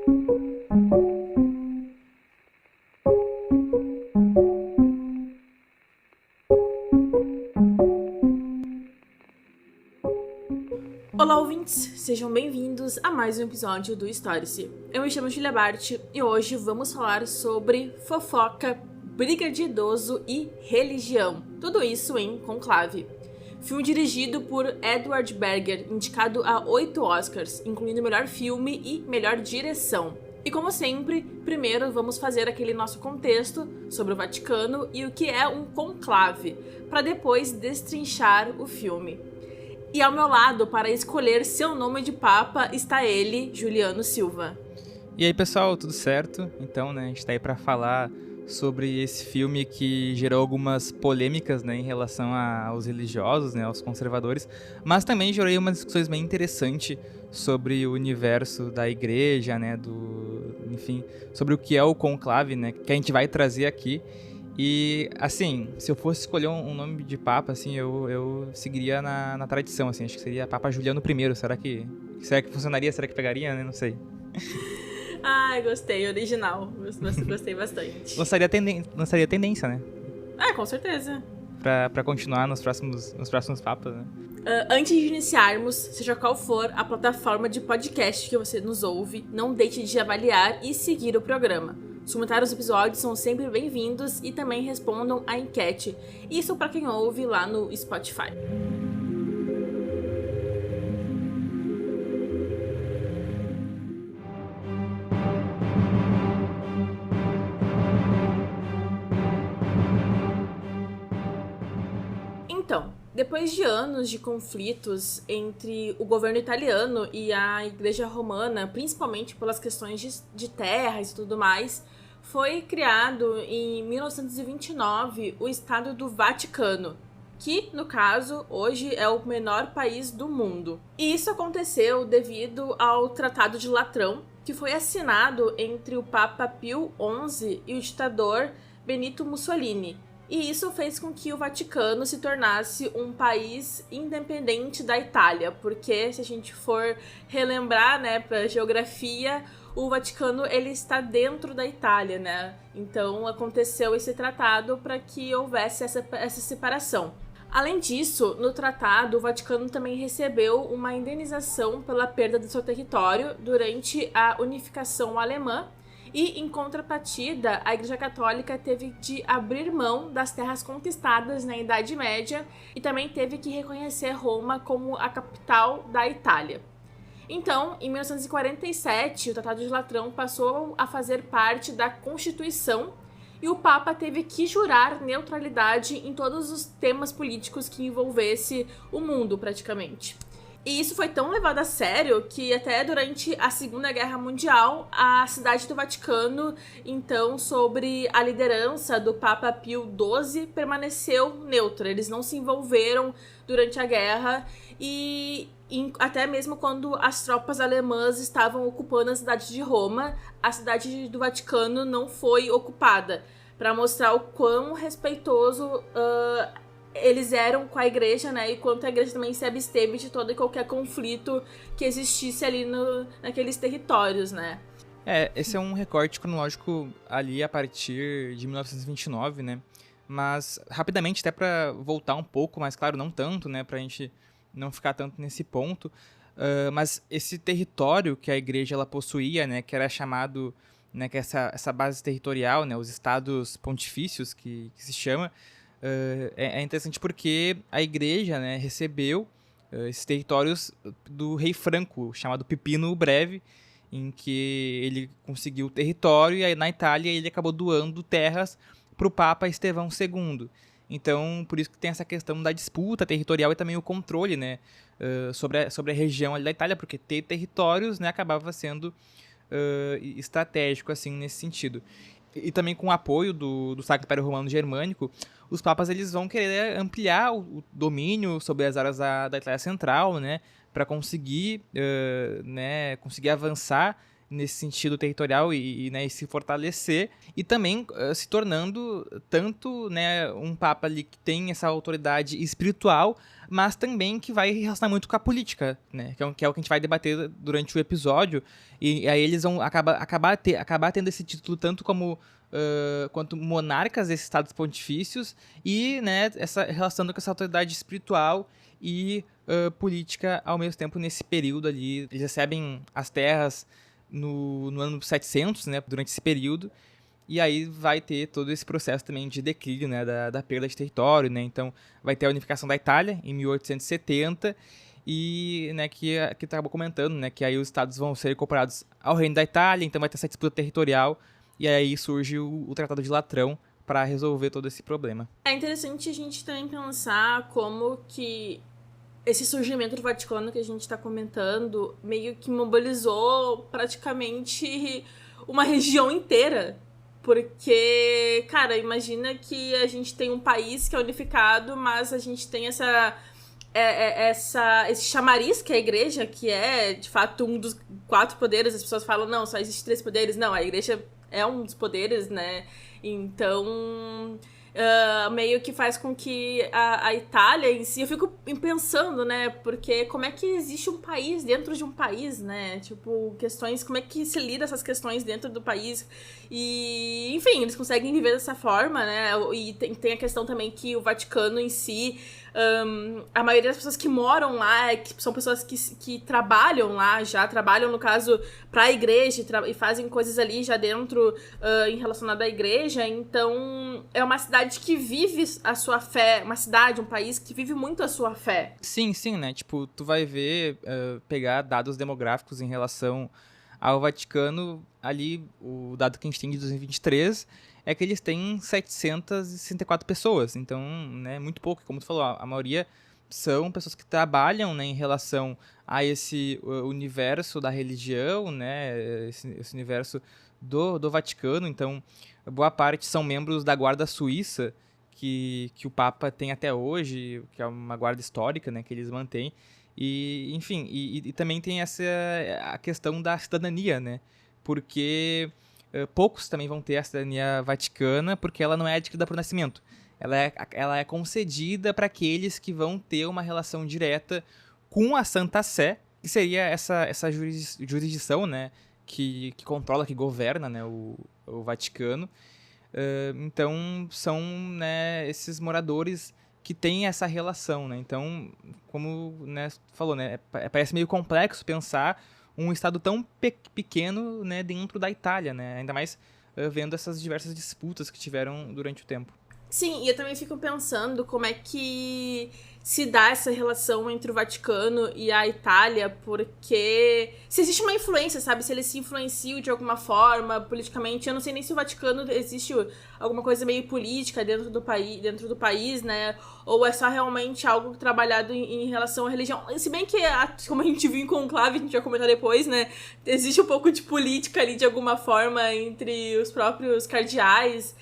Olá, ouvintes! Sejam bem-vindos a mais um episódio do Story-se. Eu me chamo Julia Bart e hoje vamos falar sobre fofoca, briga de idoso e religião. Tudo isso em Conclave. Filme dirigido por Edward Berger, indicado a 8 Oscars, incluindo melhor filme e melhor direção. E como sempre, primeiro vamos fazer aquele nosso contexto sobre o Vaticano e o que é um conclave, para depois destrinchar o filme. E ao meu lado, para escolher seu nome de papa, está ele, Juliano Silva. E aí, pessoal, tudo certo? Então, a gente tá aí para falar sobre esse filme que gerou algumas polêmicas, em relação aos religiosos, aos conservadores, mas também gerou umas discussões bem interessantes sobre o universo da igreja, enfim, sobre o que é o conclave, que a gente vai trazer aqui. E, assim, se eu fosse escolher um nome de papa, assim, eu seguiria na tradição, assim, acho que seria Papa Juliano I. Será que funcionaria? Será que pegaria, Não sei. Ai, gostei, original. Gostei bastante. Lançaria tendência, né? Com certeza. Pra continuar nos próximos papas, né? Antes de iniciarmos, seja qual for a plataforma de podcast que você nos ouve, não deixe de avaliar e seguir o programa. Os comentários dos episódios são sempre bem-vindos e também respondam à enquete. Isso para quem ouve lá no Spotify. Então, depois de anos de conflitos entre o governo italiano e a Igreja Romana, principalmente pelas questões de terras e tudo mais, foi criado em 1929 o Estado do Vaticano, que, no caso, hoje é o menor país do mundo. E isso aconteceu devido ao Tratado de Latrão, que foi assinado entre o Papa Pio XI e o ditador Benito Mussolini. E isso fez com que o Vaticano se tornasse um país independente da Itália, porque se a gente for relembrar, para a geografia, o Vaticano ele está dentro da Itália, Então aconteceu esse tratado para que houvesse essa separação. Além disso, no tratado, o Vaticano também recebeu uma indenização pela perda do seu território durante a unificação alemã. E, em contrapartida, a Igreja Católica teve de abrir mão das terras conquistadas na Idade Média e também teve que reconhecer Roma como a capital da Itália. Então, em 1947, o Tratado de Latrão passou a fazer parte da Constituição e o Papa teve que jurar neutralidade em todos os temas políticos que envolvesse o mundo, praticamente. E isso foi tão levado a sério que até durante a Segunda Guerra Mundial, a cidade do Vaticano, então, sobre a liderança do Papa Pio XII, permaneceu neutra. Eles não se envolveram durante a guerra e até mesmo quando as tropas alemãs estavam ocupando a cidade de Roma, a cidade do Vaticano não foi ocupada, para mostrar o quão respeitoso eles eram com a igreja, e quanto a igreja também se absteve de todo e qualquer conflito que existisse ali naqueles territórios, Esse é um recorte cronológico ali a partir de 1929, Mas, rapidamente, até para voltar um pouco, mas claro, não tanto, pra gente não ficar tanto nesse ponto, mas esse território que a igreja ela possuía, que era chamado, que essa base territorial, os estados pontifícios, que se chama, é interessante porque a igreja, recebeu esses territórios do rei Franco, chamado Pipino o Breve, em que ele conseguiu o território e aí na Itália ele acabou doando terras para o Papa Estevão II. Então, por isso que tem essa questão da disputa territorial e também o controle, sobre a região ali da Itália, porque ter territórios, acabava sendo estratégico, assim, nesse sentido. E também com o apoio do Sacro Império Romano Germânico, os papas eles vão querer ampliar o domínio sobre as áreas da Itália Central, para conseguir avançar nesse sentido territorial né, e se fortalecer, e também se tornando tanto, né, um papa ali que tem essa autoridade espiritual, mas também que vai relacionar muito com a política, né, que é o que a gente vai debater durante o episódio, e aí eles vão acabar tendo esse título tanto como quanto monarcas desses estados pontifícios e, né, relacionando com essa autoridade espiritual e política ao mesmo tempo nesse período ali. Eles recebem as terras no ano 700, né, durante esse período, e aí vai ter todo esse processo também de declínio, né, da perda de território, né, então vai ter a unificação da Itália em 1870, e, né, que estava comentando, né, que aí os estados vão ser incorporados ao reino da Itália, então vai ter essa disputa territorial, e aí surge o Tratado de Latrão para resolver todo esse problema. É interessante a gente também pensar como que esse surgimento do Vaticano que a gente está comentando meio que mobilizou praticamente uma região inteira. Porque, cara, imagina que a gente tem um país que é unificado, mas a gente tem esse chamariz que é a igreja, que é, de fato, um dos 4 poderes. As pessoas falam, não, só existe 3 poderes. Não, a igreja é um dos poderes, né? Então, meio que faz com que a Itália em si... Eu fico pensando, né? Porque como é que existe um país dentro de um país, né? Tipo, questões... Como é que se lida essas questões dentro do país? E, enfim, eles conseguem viver dessa forma, né? E tem a questão também que o Vaticano em si... a maioria das pessoas que moram lá que são pessoas que trabalham lá já, trabalham, no caso, para a igreja e fazem coisas ali já dentro, em relacionado à igreja. Então, é uma cidade que vive a sua fé, uma cidade, um país que vive muito a sua fé. Sim, né? Tipo, tu vai ver, pegar dados demográficos em relação ao Vaticano, ali, o dado que a gente tem de 2023 é que eles têm 764 pessoas, então, né, muito pouco, como tu falou, a maioria são pessoas que trabalham, né, em relação a esse universo da religião, né, esse universo do Vaticano, então, boa parte são membros da Guarda Suíça, que o Papa tem até hoje, que é uma guarda histórica, né, que eles mantêm, e, enfim, e também tem a questão da cidadania, né, porque poucos também vão ter a cidadania vaticana, porque ela não é adquirida por nascimento. Ela é concedida para aqueles que vão ter uma relação direta com a Santa Sé, que seria essa jurisdição, né, que controla, que governa, né, o Vaticano. Então, são, né, esses moradores que têm essa relação, né? Então, como, né, falou, né, parece meio complexo pensar um estado tão pequeno, né, dentro da Itália, né? Ainda mais vendo essas diversas disputas que tiveram durante o tempo. Sim, e eu também fico pensando como é que se dá essa relação entre o Vaticano e a Itália, porque se existe uma influência, sabe? Se eles se influenciam de alguma forma politicamente. Eu não sei nem se o Vaticano existe alguma coisa meio política dentro do país, né? Ou é só realmente algo trabalhado em relação à religião. Se bem que, como a gente viu em Conclave, a gente vai comentar depois, né? Existe um pouco de política ali, de alguma forma, entre os próprios cardeais.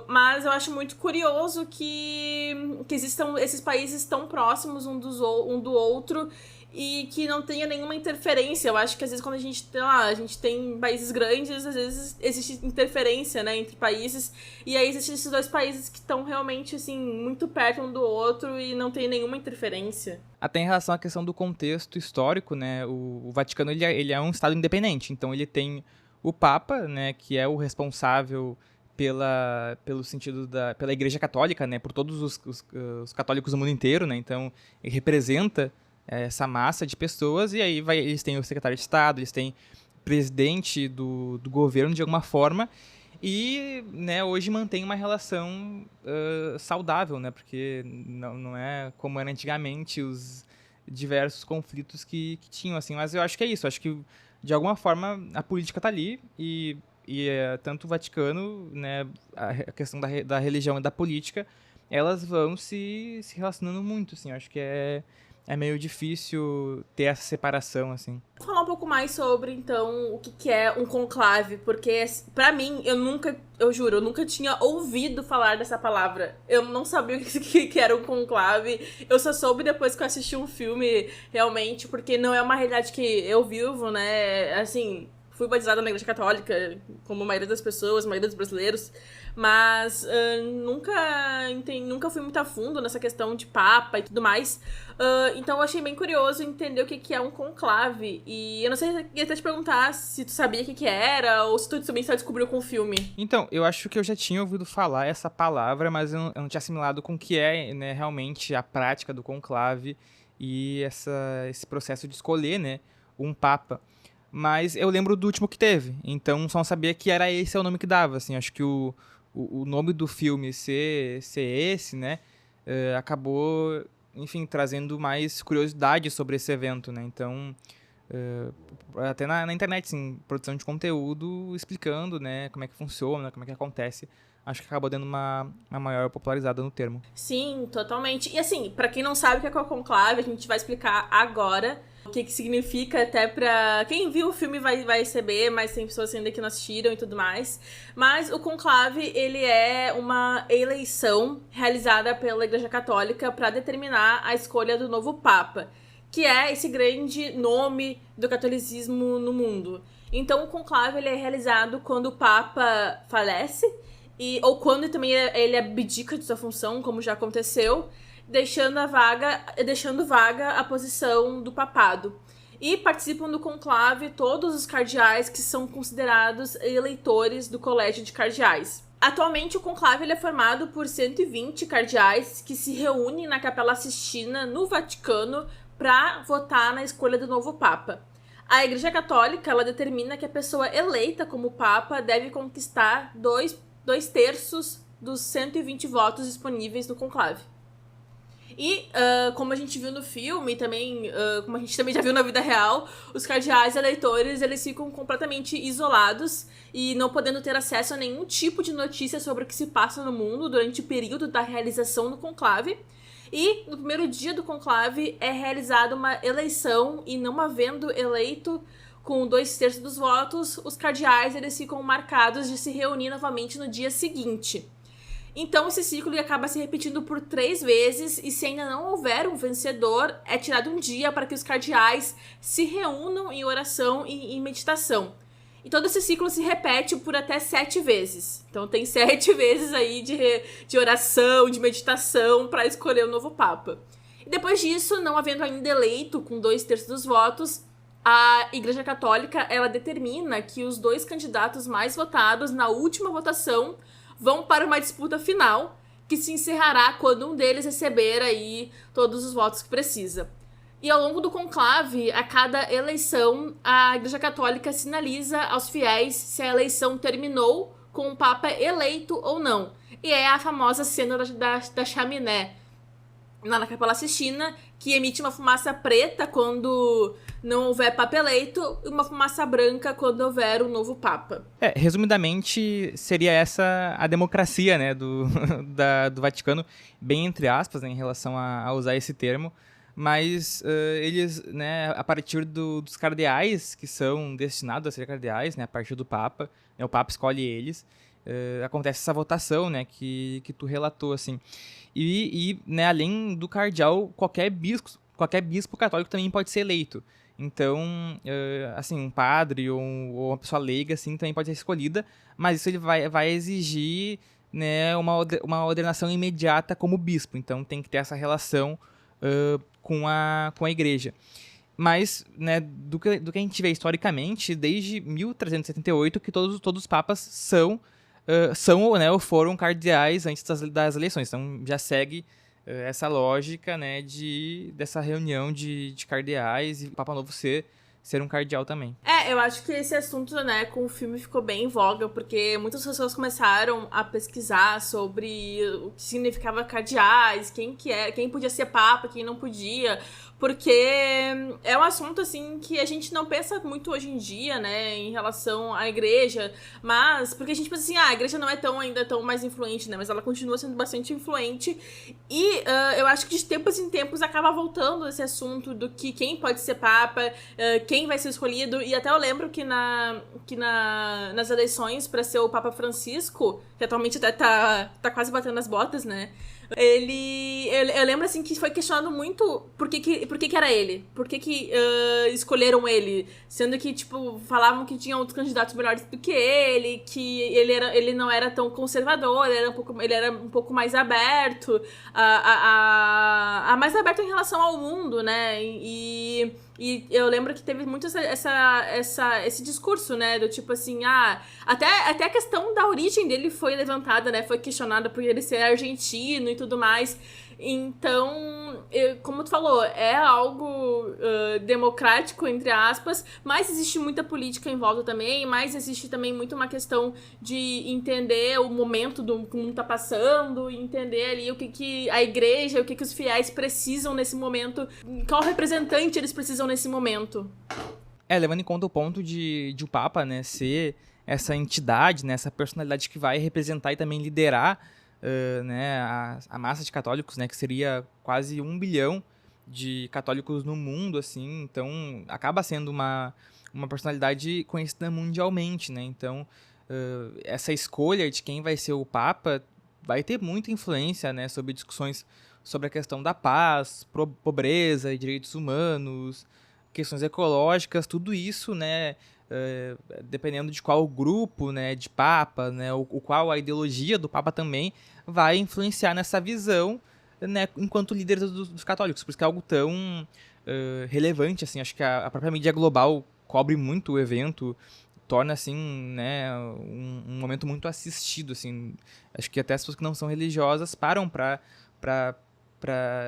Mas eu acho muito curioso que existam esses países tão próximos um do outro e que não tenha nenhuma interferência. Eu acho que às vezes quando a gente tem países grandes, às vezes existe interferência, né, entre países, e aí existem esses 2 países que estão realmente, assim, muito perto um do outro e não tem nenhuma interferência. Até em relação à questão do contexto histórico, né, o Vaticano ele é um estado independente, então ele tem o Papa, né, que é o responsável pelo sentido pela Igreja Católica, né, por todos os católicos do mundo inteiro, né, então ele representa essa massa de pessoas, e aí eles têm o secretário de Estado, eles têm presidente do governo de alguma forma, e, né, hoje mantém uma relação saudável, né, porque não é como era antigamente os diversos conflitos que tinham, assim, mas eu acho que é isso, acho que de alguma forma a política tá ali e tanto o Vaticano, né, a questão da religião e da política, elas vão se relacionando muito, assim, eu acho que é é meio difícil ter essa separação, assim. Vou falar um pouco mais sobre, então, o que é um conclave, porque, pra mim, eu juro, eu nunca tinha ouvido falar dessa palavra. Eu não sabia o que era um conclave. Eu só soube depois que eu assisti um filme, realmente, porque não é uma realidade que eu vivo, né? Assim, fui batizada na Igreja Católica, como a maioria das pessoas, a maioria dos brasileiros, mas nunca fui muito a fundo nessa questão de papa e tudo mais. Então eu achei bem curioso entender o que é um conclave. E eu não sei, eu ia até te perguntar se tu sabia o que era, ou se tu também só descobriu com o filme. Então, eu acho que eu já tinha ouvido falar essa palavra, mas eu não tinha assimilado com o que é, né, realmente a prática do conclave e esse processo de escolher, né, um papa. Mas eu lembro do último que teve, então só não sabia que era esse o nome que dava, assim, acho que o nome do filme ser esse, né, acabou, enfim, trazendo mais curiosidade sobre esse evento, né, então, até na internet, assim, produção de conteúdo explicando, né, como é que funciona, como é que acontece, acho que acabou dando uma maior popularizada no termo. Sim, totalmente. E assim, pra quem não sabe o que é o conclave, a gente vai explicar agora o que significa, até pra... Quem viu o filme vai receber, mas tem pessoas ainda que não assistiram e tudo mais. Mas o conclave, ele é uma eleição realizada pela Igreja Católica para determinar a escolha do novo Papa, que é esse grande nome do catolicismo no mundo. Então o conclave, ele é realizado quando o Papa falece, ou quando também ele abdica de sua função, como já aconteceu, deixando vaga a posição do papado. E participam do conclave todos os cardeais que são considerados eleitores do Colégio de Cardeais. Atualmente, o conclave ele é formado por 120 cardeais que se reúnem na Capela Sistina, no Vaticano, para votar na escolha do novo Papa. A Igreja Católica ela determina que a pessoa eleita como Papa deve conquistar dois terços dos 120 votos disponíveis no conclave. E, como a gente viu no filme, também, como a gente também já viu na vida real, os cardeais eleitores, eles ficam completamente isolados e não podendo ter acesso a nenhum tipo de notícia sobre o que se passa no mundo durante o período da realização do conclave. E, no primeiro dia do conclave, é realizada uma eleição e, não havendo eleito com 2 terços dos votos, os cardeais eles ficam marcados de se reunir novamente no dia seguinte. Então, esse ciclo acaba se repetindo por 3 vezes, e se ainda não houver um vencedor, é tirado um dia para que os cardeais se reúnam em oração e em meditação. E todo esse ciclo se repete por até 7 vezes. Então, tem 7 vezes aí de oração, de meditação, para escolher o novo Papa. E depois disso, não havendo ainda eleito com 2 terços dos votos, a Igreja Católica ela determina que os 2 candidatos mais votados na última votação vão para uma disputa final, que se encerrará quando um deles receber aí todos os votos que precisa. E ao longo do conclave, a cada eleição, a Igreja Católica sinaliza aos fiéis se a eleição terminou com o Papa eleito ou não. E é a famosa cena da chaminé na Capela Sistina, que emite uma fumaça preta quando não houver Papa eleito e uma fumaça branca quando houver um novo Papa. Resumidamente, seria essa a democracia, né, do Vaticano, bem entre aspas, né, em relação a usar esse termo, mas eles, né, a partir dos cardeais que são destinados a ser cardeais, né, a partir do Papa, né, o Papa escolhe eles, acontece essa votação, né, que tu relatou, assim. E né, além do cardeal, qualquer bispo católico também pode ser eleito. Então, assim, um padre ou uma pessoa leiga, assim, também pode ser escolhida, mas isso ele vai exigir, né, uma ordenação imediata como bispo. Então, tem que ter essa relação com a igreja. Mas, né, do que a gente vê historicamente, desde 1378, que todos os papas são né, ou foram cardeais antes das eleições. Então, já segue essa lógica, né, dessa reunião de cardeais e o Papa Novo ser um cardeal também. Eu acho que esse assunto, né, com o filme ficou bem em voga, porque muitas pessoas começaram a pesquisar sobre o que significava cardeais, quem podia ser Papa, quem não podia, porque é um assunto, assim, que a gente não pensa muito hoje em dia, né, em relação à igreja, mas, porque a gente pensa assim, a igreja não é ainda tão mais influente, né, mas ela continua sendo bastante influente, e eu acho que de tempos em tempos acaba voltando esse assunto do que quem pode ser papa, quem vai ser escolhido, e até eu lembro que nas eleições para ser o Papa Francisco, que atualmente até tá quase batendo as botas, né, eu lembro, assim, que foi questionado muito por que era ele. Por que escolheram ele. Sendo que, tipo, falavam que tinha outros candidatos melhores do que ele, que ele não era tão conservador, ele era um pouco mais aberto, mais aberto em relação ao mundo, né? E eu lembro que teve muito esse discurso, né? Do tipo assim, até a questão da origem dele foi levantada, né? Foi questionada por ele ser argentino e tudo mais. Então, como tu falou, é algo democrático, entre aspas, mas existe muita política em volta também, mas existe também muito uma questão de entender o momento do que o mundo tá passando, entender ali o que a igreja, o que os fiéis precisam nesse momento, qual representante eles precisam nesse momento. Levando em conta o ponto de o Papa, né, ser essa entidade, né, essa personalidade que vai representar e também liderar né, a massa de católicos, né, que seria quase 1 bilhão de católicos no mundo, assim, então acaba sendo uma personalidade conhecida mundialmente, né, então essa escolha de quem vai ser o Papa vai ter muita influência, né, sobre discussões sobre a questão da paz, pobreza e direitos humanos, questões ecológicas, tudo isso, né, dependendo de qual grupo, né, de Papa, né, o qual a ideologia do Papa também vai influenciar nessa visão, né, enquanto líder dos católicos, por isso que é algo tão relevante, assim, acho que a própria mídia global cobre muito o evento, torna, assim, né, um momento muito assistido, assim, acho que até as pessoas que não são religiosas param para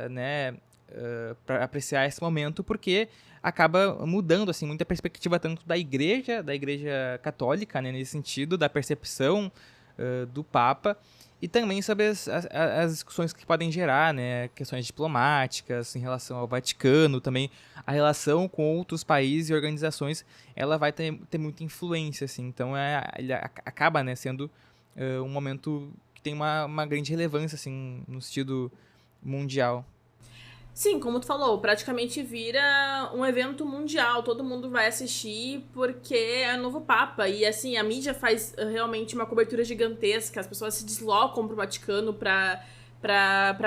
né, para apreciar esse momento, porque acaba mudando, assim, muita perspectiva tanto da igreja católica, né, nesse sentido, da percepção do Papa, e também sobre as discussões que podem gerar, né, questões diplomáticas em relação ao Vaticano, também a relação com outros países e organizações, ela vai ter muita influência, assim, então ele acaba, né, sendo um momento que tem uma grande relevância, assim, no sentido mundial. Sim, como tu falou, praticamente vira um evento mundial, todo mundo vai assistir porque é o novo Papa, e assim, a mídia faz realmente uma cobertura gigantesca, as pessoas se deslocam pro Vaticano pra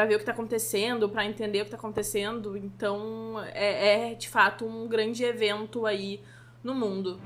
ver o que tá acontecendo, pra entender o que tá acontecendo, então é de fato um grande evento aí no mundo.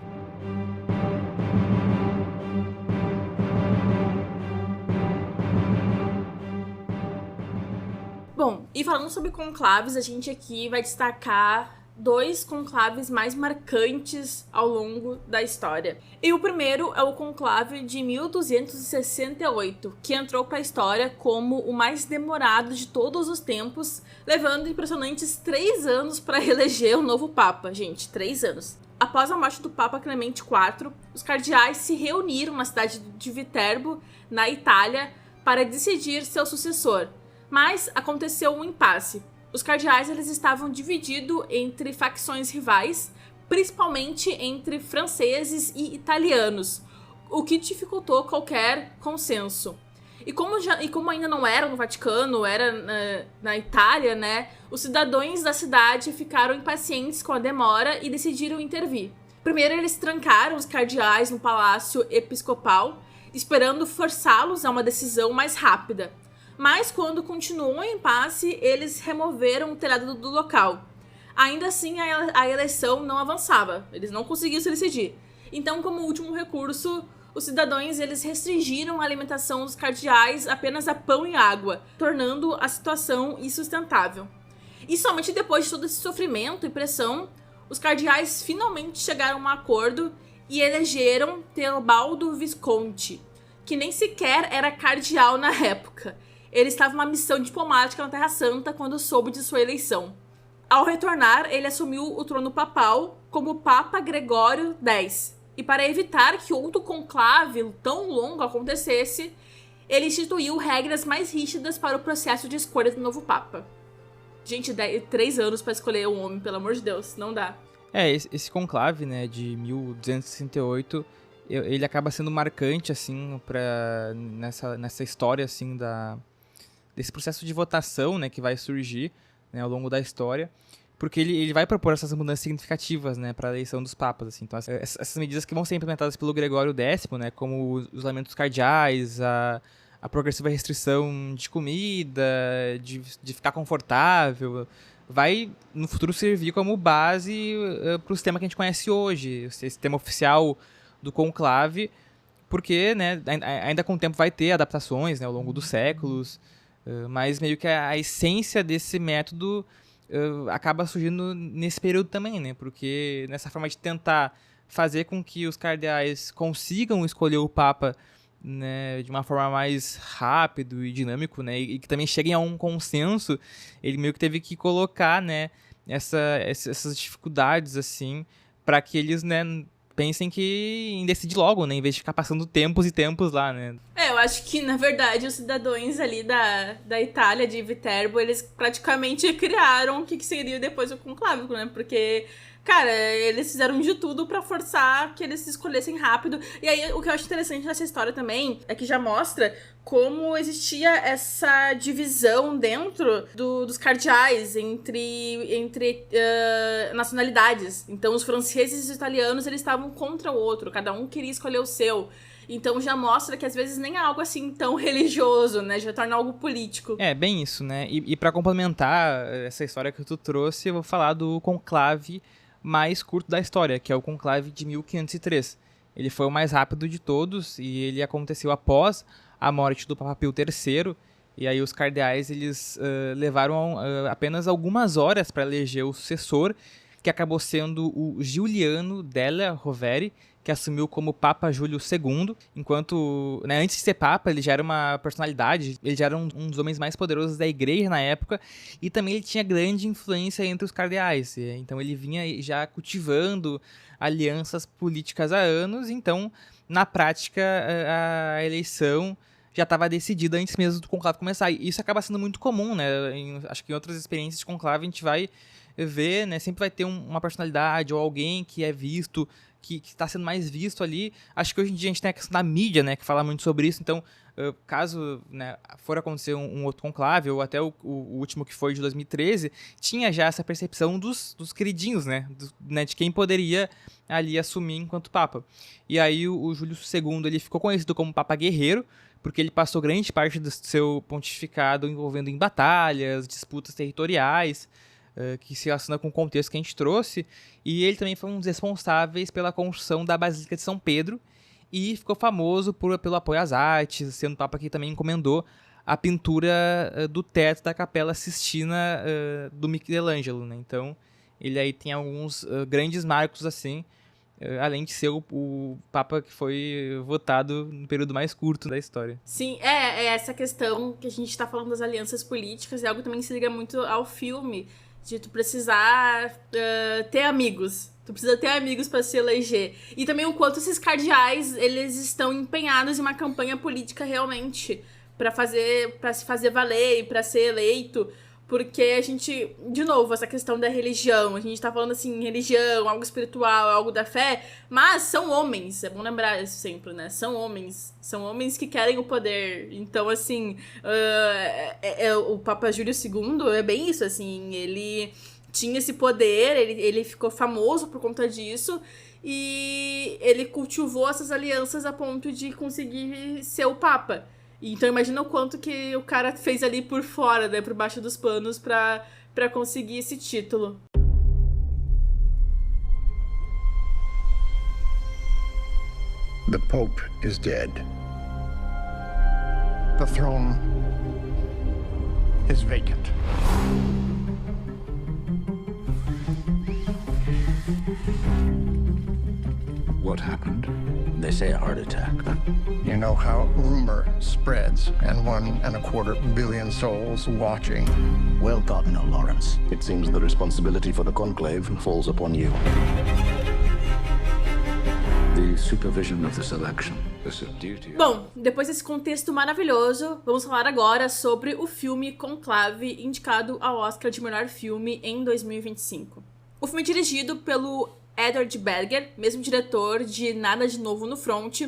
Bom, e falando sobre conclaves, a gente aqui vai destacar 2 conclaves mais marcantes ao longo da história. E o primeiro é o conclave de 1268, que entrou para a história como o mais demorado de todos os tempos, levando impressionantes 3 anos para eleger o novo Papa. Gente, 3 anos. Após a morte do Papa Clemente IV, os cardeais se reuniram na cidade de Viterbo, na Itália, para decidir seu sucessor. Mas aconteceu um impasse. Os cardeais eles estavam divididos entre facções rivais, principalmente entre franceses e italianos, o que dificultou qualquer consenso. E como ainda não era no Vaticano, era na Itália, né, os cidadãos da cidade ficaram impacientes com a demora e decidiram intervir. Primeiro eles trancaram os cardeais no palácio episcopal, esperando forçá-los a uma decisão mais rápida. Mas quando continuou o impasse, eles removeram o telhado do local. Ainda assim, a eleição não avançava, eles não conseguiam se decidir. Então, como último recurso, os cidadãos eles restringiram a alimentação dos cardeais apenas a pão e água, tornando a situação insustentável. E somente depois de todo esse sofrimento e pressão, os cardeais finalmente chegaram a um acordo e elegeram Teobaldo Visconti, que nem sequer era cardeal na época. Ele estava em uma missão diplomática na Terra Santa quando soube de sua eleição. Ao retornar, ele assumiu o trono papal como Papa Gregório X. E para evitar que outro conclave tão longo acontecesse, ele instituiu regras mais rígidas para o processo de escolha do novo Papa. Gente, 3 anos pra escolher um homem, pelo amor de Deus, não dá. Esse conclave, né, de 1268, ele acaba sendo marcante, assim, nessa história, assim, desse processo de votação, né, que vai surgir, né, ao longo da história, porque ele vai propor essas mudanças significativas, né, para a eleição dos papas, assim. Então, essas medidas que vão ser implementadas pelo Gregório X, né, como os isolamentos cardeais, a progressiva restrição de comida, de ficar confortável, vai no futuro servir como base para o sistema que a gente conhece hoje, esse sistema oficial do conclave, porque, né, ainda com o tempo vai ter adaptações, né, ao longo dos séculos, mas meio que a essência desse método acaba surgindo nesse período também, né, porque nessa forma de tentar fazer com que os cardeais consigam escolher o Papa, né, de uma forma mais rápido e dinâmico, né, e que também cheguem a um consenso, ele meio que teve que colocar, né, essas dificuldades, assim, para que eles, né, pensem em decidir logo, né, em vez de ficar passando tempos e tempos lá, né. Eu acho que, na verdade, os cidadãos ali da Itália, de Viterbo, eles praticamente criaram o que seria depois o conclave, né, porque... Cara, eles fizeram de tudo pra forçar que eles se escolhessem rápido. E aí, o que eu acho interessante nessa história também é que já mostra como existia essa divisão dentro dos cardeais entre nacionalidades. Então, os franceses e os italianos, eles estavam contra o outro. Cada um queria escolher o seu. Então, já mostra que, às vezes, nem é algo assim tão religioso, né? Já torna algo político. Bem isso, né? E pra complementar essa história que tu trouxe, eu vou falar do conclave mais curto da história, que é o conclave de 1503. Ele foi o mais rápido de todos e ele aconteceu após a morte do Papa Pio III, e aí os cardeais eles levaram apenas algumas horas para eleger o sucessor, que acabou sendo o Giuliano della Rovere, que assumiu como Papa Júlio II, enquanto, né, antes de ser Papa, ele já era uma personalidade, ele já era um dos homens mais poderosos da igreja na época, e também ele tinha grande influência entre os cardeais, então ele vinha já cultivando alianças políticas há anos, então, na prática, a eleição já estava decidida antes mesmo do conclave começar, e isso acaba sendo muito comum, né, acho que em outras experiências de conclave a gente vai ver, né, sempre vai ter uma personalidade ou alguém que é visto, que está sendo mais visto ali. Acho que hoje em dia a gente tem a questão da mídia, né, que fala muito sobre isso. Então, caso, né, for acontecer um outro conclave, ou até o último que foi de 2013, tinha já essa percepção dos queridinhos, né, de quem poderia ali assumir enquanto Papa. E aí o Júlio II ele ficou conhecido como Papa Guerreiro, porque ele passou grande parte do seu pontificado envolvendo em batalhas, disputas territoriais, que se relaciona com o contexto que a gente trouxe, e ele também foi um dos responsáveis pela construção da Basílica de São Pedro, e ficou famoso pelo apoio às artes, sendo o Papa que também encomendou a pintura do teto da Capela Sistina do Michelangelo, né? Então, ele aí tem alguns grandes marcos, assim, além de ser o Papa que foi votado no período mais curto da história. Sim, é essa questão que a gente tá falando das alianças políticas, é algo que também se liga muito ao filme, de tu precisar ter amigos. Tu precisa ter amigos pra se eleger. E também o quanto esses cardeais, eles estão empenhados em uma campanha política realmente pra se fazer valer e pra ser eleito. Porque a gente, de novo, essa questão da religião, a gente tá falando assim, religião, algo espiritual, algo da fé, mas são homens, é bom lembrar isso sempre, né? São homens que querem o poder. Então, assim, o Papa Júlio II é bem isso, assim, ele tinha esse poder, ele ficou famoso por conta disso, e ele cultivou essas alianças a ponto de conseguir ser o Papa. Então imagina o quanto que o cara fez ali por fora, né, por baixo dos panos pra conseguir esse título. The Pope is dead. The throne is vacant. What happened? They say a heart attack. You know how rumor spreads, and 1.25 billion souls watching. Well Cardinal Lawrence. It seems the responsibility for the conclave falls upon you. The supervision of this election is a duty. Bom, depois desse contexto maravilhoso, vamos falar agora sobre o filme Conclave, indicado ao Oscar de melhor filme em 2025. O filme é dirigido pelo Edward Berger, mesmo diretor de Nada de Novo no Front,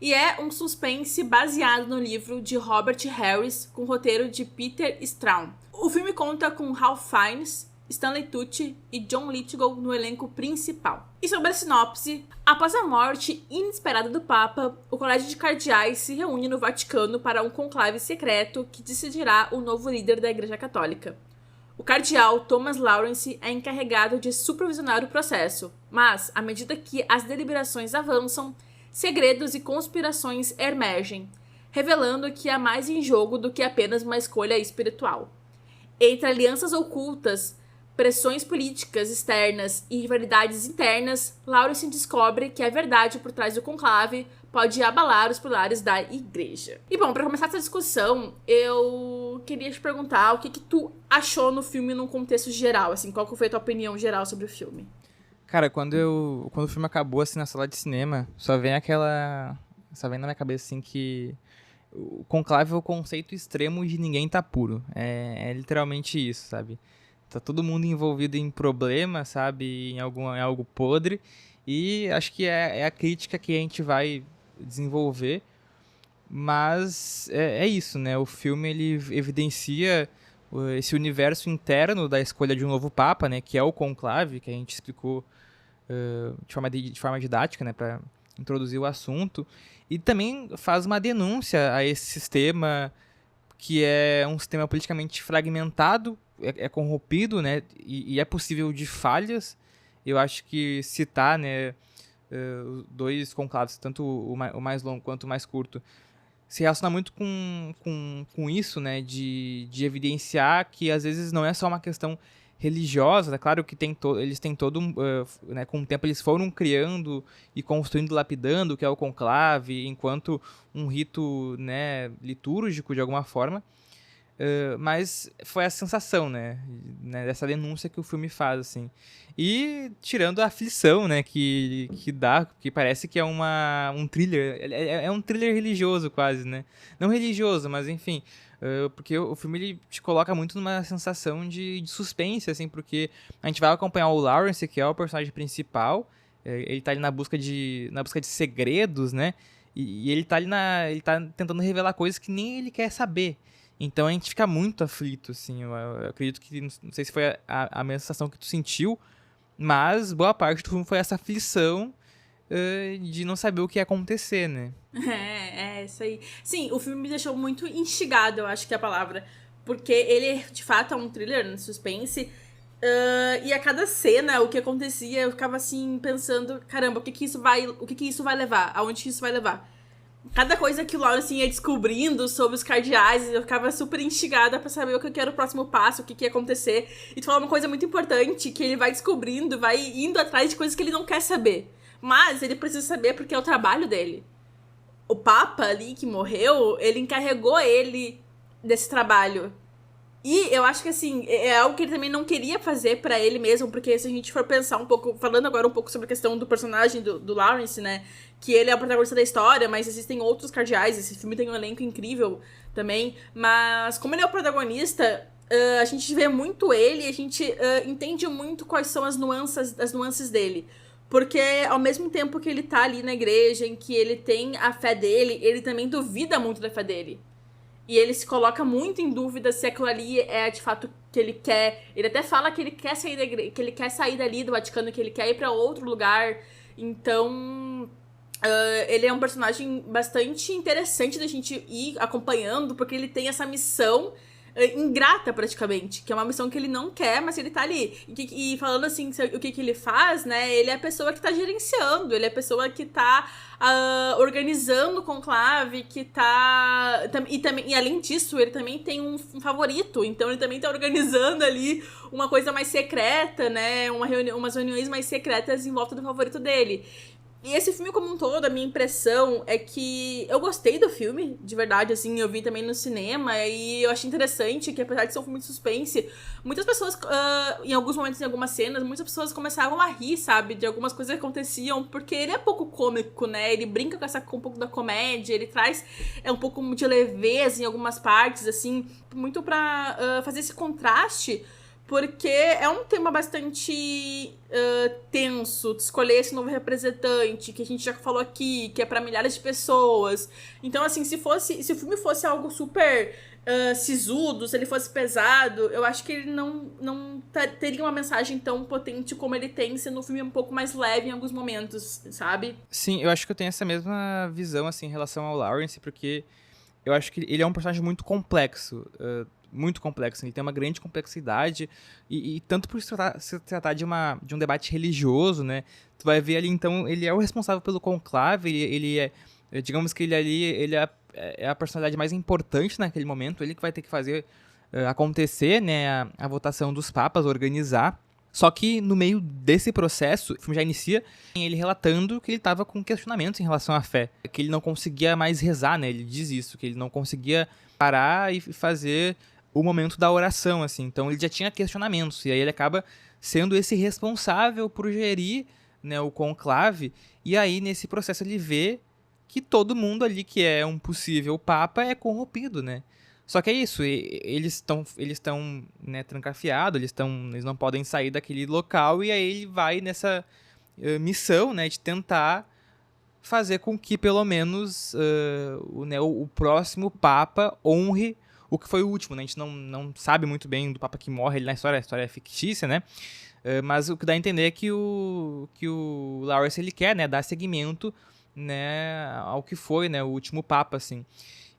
e é um suspense baseado no livro de Robert Harris, com roteiro de Peter Strawn. O filme conta com Ralph Fiennes, Stanley Tucci e John Lithgow no elenco principal. E sobre a sinopse, após a morte inesperada do Papa, o Colégio de Cardeais se reúne no Vaticano para um conclave secreto que decidirá o novo líder da Igreja Católica. O cardeal Thomas Lawrence é encarregado de supervisionar o processo, mas, à medida que as deliberações avançam, segredos e conspirações emergem, revelando que há mais em jogo do que apenas uma escolha espiritual. Entre alianças ocultas, pressões políticas externas e rivalidades internas, Lawrence descobre que a verdade por trás do conclave pode abalar os pilares da igreja. E bom, para começar essa discussão, eu queria te perguntar o que tu achou no filme num contexto geral, assim, qual que foi a tua opinião geral sobre o filme? Cara, quando o filme acabou, assim, na sala de cinema, só vem na minha cabeça, assim, que o conclave é o conceito extremo de ninguém tá puro. É literalmente isso, sabe? Tá todo mundo envolvido em problema, sabe? Em algo podre. E acho que é a crítica que a gente vai desenvolver. Mas é isso, né? O filme, ele evidencia esse universo interno da escolha de um novo papa, né? Que é o conclave, que a gente explicou de forma didática, né? Para introduzir o assunto. E também faz uma denúncia a esse sistema, que é um sistema politicamente fragmentado, é corrompido, né? E é possível de falhas. Eu acho que citar, né, dois conclaves, tanto o mais longo quanto o mais curto, se relaciona muito com isso, né? De evidenciar que às vezes não é só uma questão religiosa. É claro que eles têm todo né, com o tempo eles foram criando e construindo, lapidando o que é o conclave, enquanto um rito, né, litúrgico de alguma forma, mas foi a sensação, né, dessa denúncia que o filme faz, assim. E tirando a aflição, né, que dá, que parece que é um thriller, é um thriller religioso quase, né, não religioso, mas enfim, porque o filme ele te coloca muito numa sensação de suspense, assim, porque a gente vai acompanhar o Lawrence, que é o personagem principal, ele tá ali na busca de segredos, né, e ele tá ali ele tá tentando revelar coisas que nem ele quer saber. Então a gente fica muito aflito, assim, eu acredito que, não sei se foi a mesma sensação que tu sentiu, mas boa parte do filme foi essa aflição de não saber o que ia acontecer, né? Isso aí. Sim, o filme me deixou muito instigado, eu acho que é a palavra. Porque ele, de fato, é um thriller, um suspense. E a cada cena, o que acontecia, eu ficava assim, pensando, caramba, o que isso vai levar? Aonde que isso vai levar? Cada coisa que o Lawrence ia descobrindo sobre os cardeais, eu ficava super instigada pra saber o que era o próximo passo, o que ia acontecer. E tu falou uma coisa muito importante, que ele vai descobrindo, vai indo atrás de coisas que ele não quer saber. Mas ele precisa saber porque é o trabalho dele. O Papa ali que morreu, ele encarregou ele desse trabalho. E eu acho que, assim, é algo que ele também não queria fazer pra ele mesmo, porque se a gente for pensar um pouco, falando agora um pouco sobre a questão do personagem do Lawrence, né, que ele é o protagonista da história, mas existem outros cardeais, esse filme tem um elenco incrível também, mas como ele é o protagonista, a gente vê muito ele, a gente entende muito quais são as nuances dele. Porque ao mesmo tempo que ele tá ali na igreja, em que ele tem a fé dele, ele também duvida muito da fé dele. E ele se coloca muito em dúvida se aquilo ali é de fato que ele quer. Ele até fala que ele quer sair da igreja, que ele quer sair dali do Vaticano, que ele quer ir pra outro lugar. Então, ele é um personagem bastante interessante da gente ir acompanhando, porque ele tem essa missão ingrata, praticamente, que é uma missão que ele não quer, mas ele tá ali. E falando assim, o que ele faz, né, ele é a pessoa que tá gerenciando, ele é a pessoa que tá organizando o conclave, que tá... E além disso, ele também tem um favorito, então ele também tá organizando ali uma coisa mais secreta, né, umas reuniões mais secretas em volta do favorito dele. E esse filme como um todo, a minha impressão é que eu gostei do filme, de verdade, assim, eu vi também no cinema, e eu achei interessante que, apesar de ser um filme de suspense, muitas pessoas, em alguns momentos, em algumas cenas, muitas pessoas começaram a rir, sabe, de algumas coisas que aconteciam, porque ele é pouco cômico, né, ele brinca com um pouco da comédia, ele traz um pouco de leveza em algumas partes, assim, muito pra fazer esse contraste. Porque é um tema bastante tenso, de escolher esse novo representante, que a gente já falou aqui, que é pra milhares de pessoas. Então, assim, se o filme fosse algo super sisudo, se ele fosse pesado, eu acho que ele não teria uma mensagem tão potente como ele tem, sendo um filme um pouco mais leve em alguns momentos, sabe? Sim, eu acho que eu tenho essa mesma visão, assim, em relação ao Lawrence, porque eu acho que ele é um personagem muito complexo, ele tem uma grande complexidade, e tanto por se tratar de um debate religioso, né, tu vai ver ali, então, ele é o responsável pelo conclave, ele é, digamos que ele é a personalidade mais importante naquele momento, ele que vai ter que fazer acontecer, né, a votação dos papas, organizar. Só que no meio desse processo, o filme já inicia ele relatando que ele estava com questionamentos em relação à fé, que ele não conseguia mais rezar, né? Ele diz isso, que ele não conseguia parar e fazer o momento da oração, assim. Então ele já tinha questionamentos, e aí ele acaba sendo esse responsável por gerir, né, o conclave, e aí nesse processo ele vê que todo mundo ali que é um possível papa é corrompido, né? Só que é isso, eles estão, né, trancafiados, eles não podem sair daquele local, e aí ele vai nessa missão, né, de tentar fazer com que pelo menos o próximo papa honre o que foi o último, né? A gente não sabe muito bem do papa que morre ali na história, a história é fictícia, né? Mas o que dá a entender é que o Lawrence, ele quer, né, dar seguimento, né, ao que foi, né, o último papa, assim.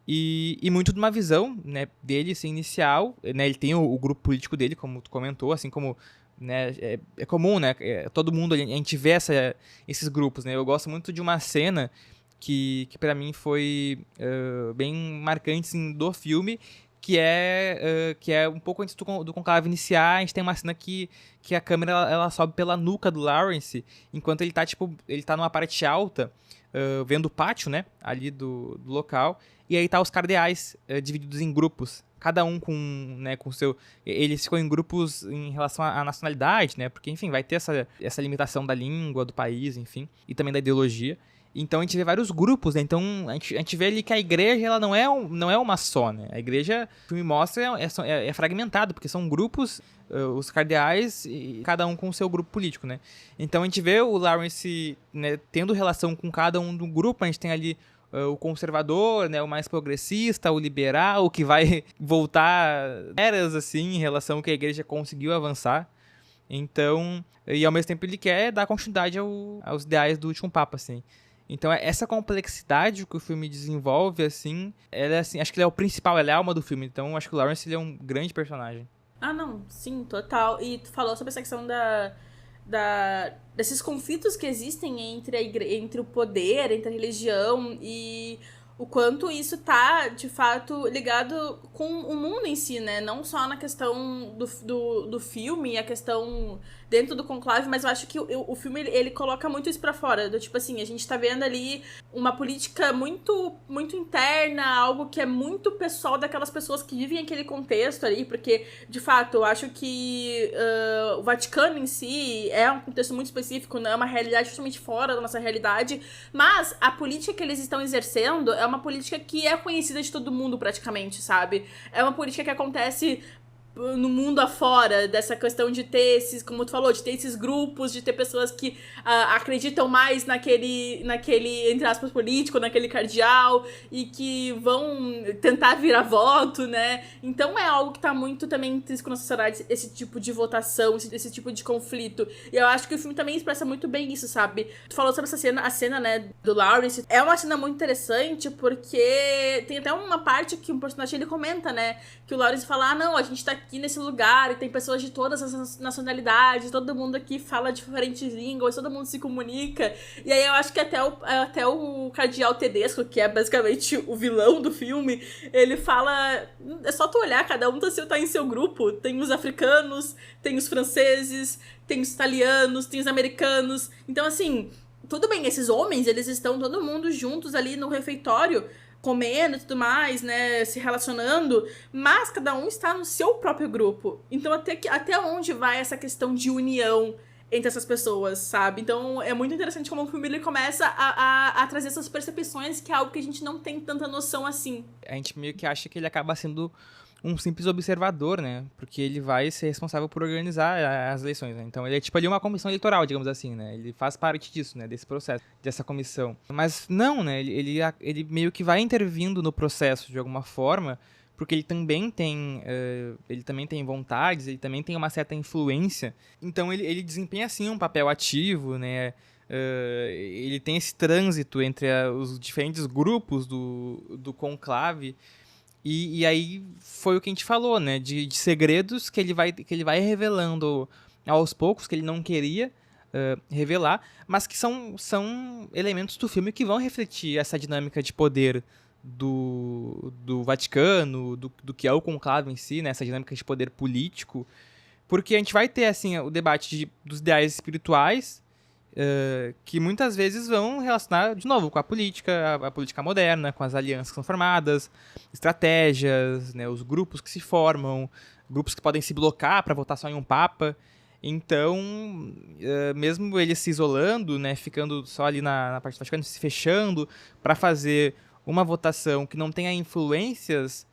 E muito de uma visão, né, dele, assim, inicial, né, ele tem o grupo político dele, como tu comentou, assim como, né, é comum, né, todo mundo, a gente vê esses grupos, né, eu gosto muito de uma cena que pra mim foi bem marcante, assim, do filme, que é um pouco antes do conclave iniciar, a gente tem uma cena que a câmera ela sobe pela nuca do Lawrence, enquanto ele tá numa parte alta, vendo o pátio, né, ali do local, e aí tá os cardeais divididos em grupos, cada um com seu... Eles ficam em grupos em relação à nacionalidade, né, porque, enfim, vai ter essa limitação da língua, do país, enfim, e também da ideologia. Então a gente vê vários grupos, né, então a gente vê ali que a igreja ela não é uma só, né, a igreja, o filme mostra, é fragmentado, porque são grupos, os cardeais, e cada um com o seu grupo político, né. Então a gente vê o Lawrence, né, tendo relação com cada um do grupo, a gente tem ali o conservador, né, o mais progressista, o liberal, o que vai voltar eras, assim, em relação ao que a igreja conseguiu avançar. Então, e ao mesmo tempo ele quer dar continuidade aos ideais do último papa, assim. Então, essa complexidade que o filme desenvolve, assim, ela é, assim, acho que ele é o principal, ela é a alma do filme. Então, acho que o Lawrence, ele é um grande personagem. Ah, não, sim, total. E tu falou sobre essa questão desses conflitos que existem entre o poder, entre a religião, e o quanto isso tá, de fato, ligado com o mundo em si, né? Não só na questão do filme, a questão dentro do conclave, mas eu acho que o filme, ele coloca muito isso pra fora. Tipo assim, a gente tá vendo ali uma política muito, muito interna, algo que é muito pessoal daquelas pessoas que vivem aquele contexto ali, porque, de fato, eu acho que o Vaticano em si é um contexto muito específico, né? É uma realidade justamente fora da nossa realidade, mas a política que eles estão exercendo é uma política que é conhecida de todo mundo praticamente, sabe? É uma política que acontece no mundo afora, dessa questão de ter esses, como tu falou, de ter esses grupos, de ter pessoas que acreditam mais naquele, entre aspas, político, naquele cardeal, e que vão tentar virar voto, né? Então é algo que tá muito também intrínseco na sociedade, esse tipo de votação, esse tipo de conflito. E eu acho que o filme também expressa muito bem isso, sabe? Tu falou sobre a cena, né, do Lawrence. É uma cena muito interessante, porque tem até uma parte que um personagem, ele comenta, né, que o Lawrence fala, não, a gente tá aqui nesse lugar e tem pessoas de todas as nacionalidades, todo mundo aqui fala diferentes línguas, todo mundo se comunica. E aí eu acho que até o cardeal Tedesco, que é basicamente o vilão do filme, ele fala, é só tu olhar, cada um tá em seu grupo, tem os africanos, tem os franceses, tem os italianos, tem os americanos. Então, assim, tudo bem, esses homens, eles estão todo mundo juntos ali no refeitório, comendo e tudo mais, né, se relacionando, mas cada um está no seu próprio grupo. Então até onde vai essa questão de união entre essas pessoas, sabe? Então é muito interessante como o filme ele começa a trazer essas percepções, que é algo que a gente não tem tanta noção assim. A gente meio que acha que ele acaba sendo um simples observador, né? Porque ele vai ser responsável por organizar as eleições, né? Então ele é tipo ali uma comissão eleitoral, digamos assim, né? Ele faz parte disso, né? Desse processo, dessa comissão. Mas não, né? Ele meio que vai intervindo no processo de alguma forma, porque ele também tem vontades, ele também tem uma certa influência. Então ele desempenha, sim, um papel ativo, né? Ele tem esse trânsito entre os diferentes grupos do conclave. E aí foi o que a gente falou, né? De segredos que ele vai revelando aos poucos, que ele não queria revelar, mas que são elementos do filme que vão refletir essa dinâmica de poder do Vaticano, do que é o conclave em si, né? Essa dinâmica de poder político. Porque a gente vai ter, assim, o debate dos ideais espirituais, que muitas vezes vão relacionar, de novo, com a política moderna, com as alianças que são formadas, estratégias, né, os grupos que se formam, grupos que podem se blocar para votar só em um papa. Então, mesmo ele se isolando, né, ficando só ali na parte do Vaticano, se fechando para fazer uma votação que não tenha influências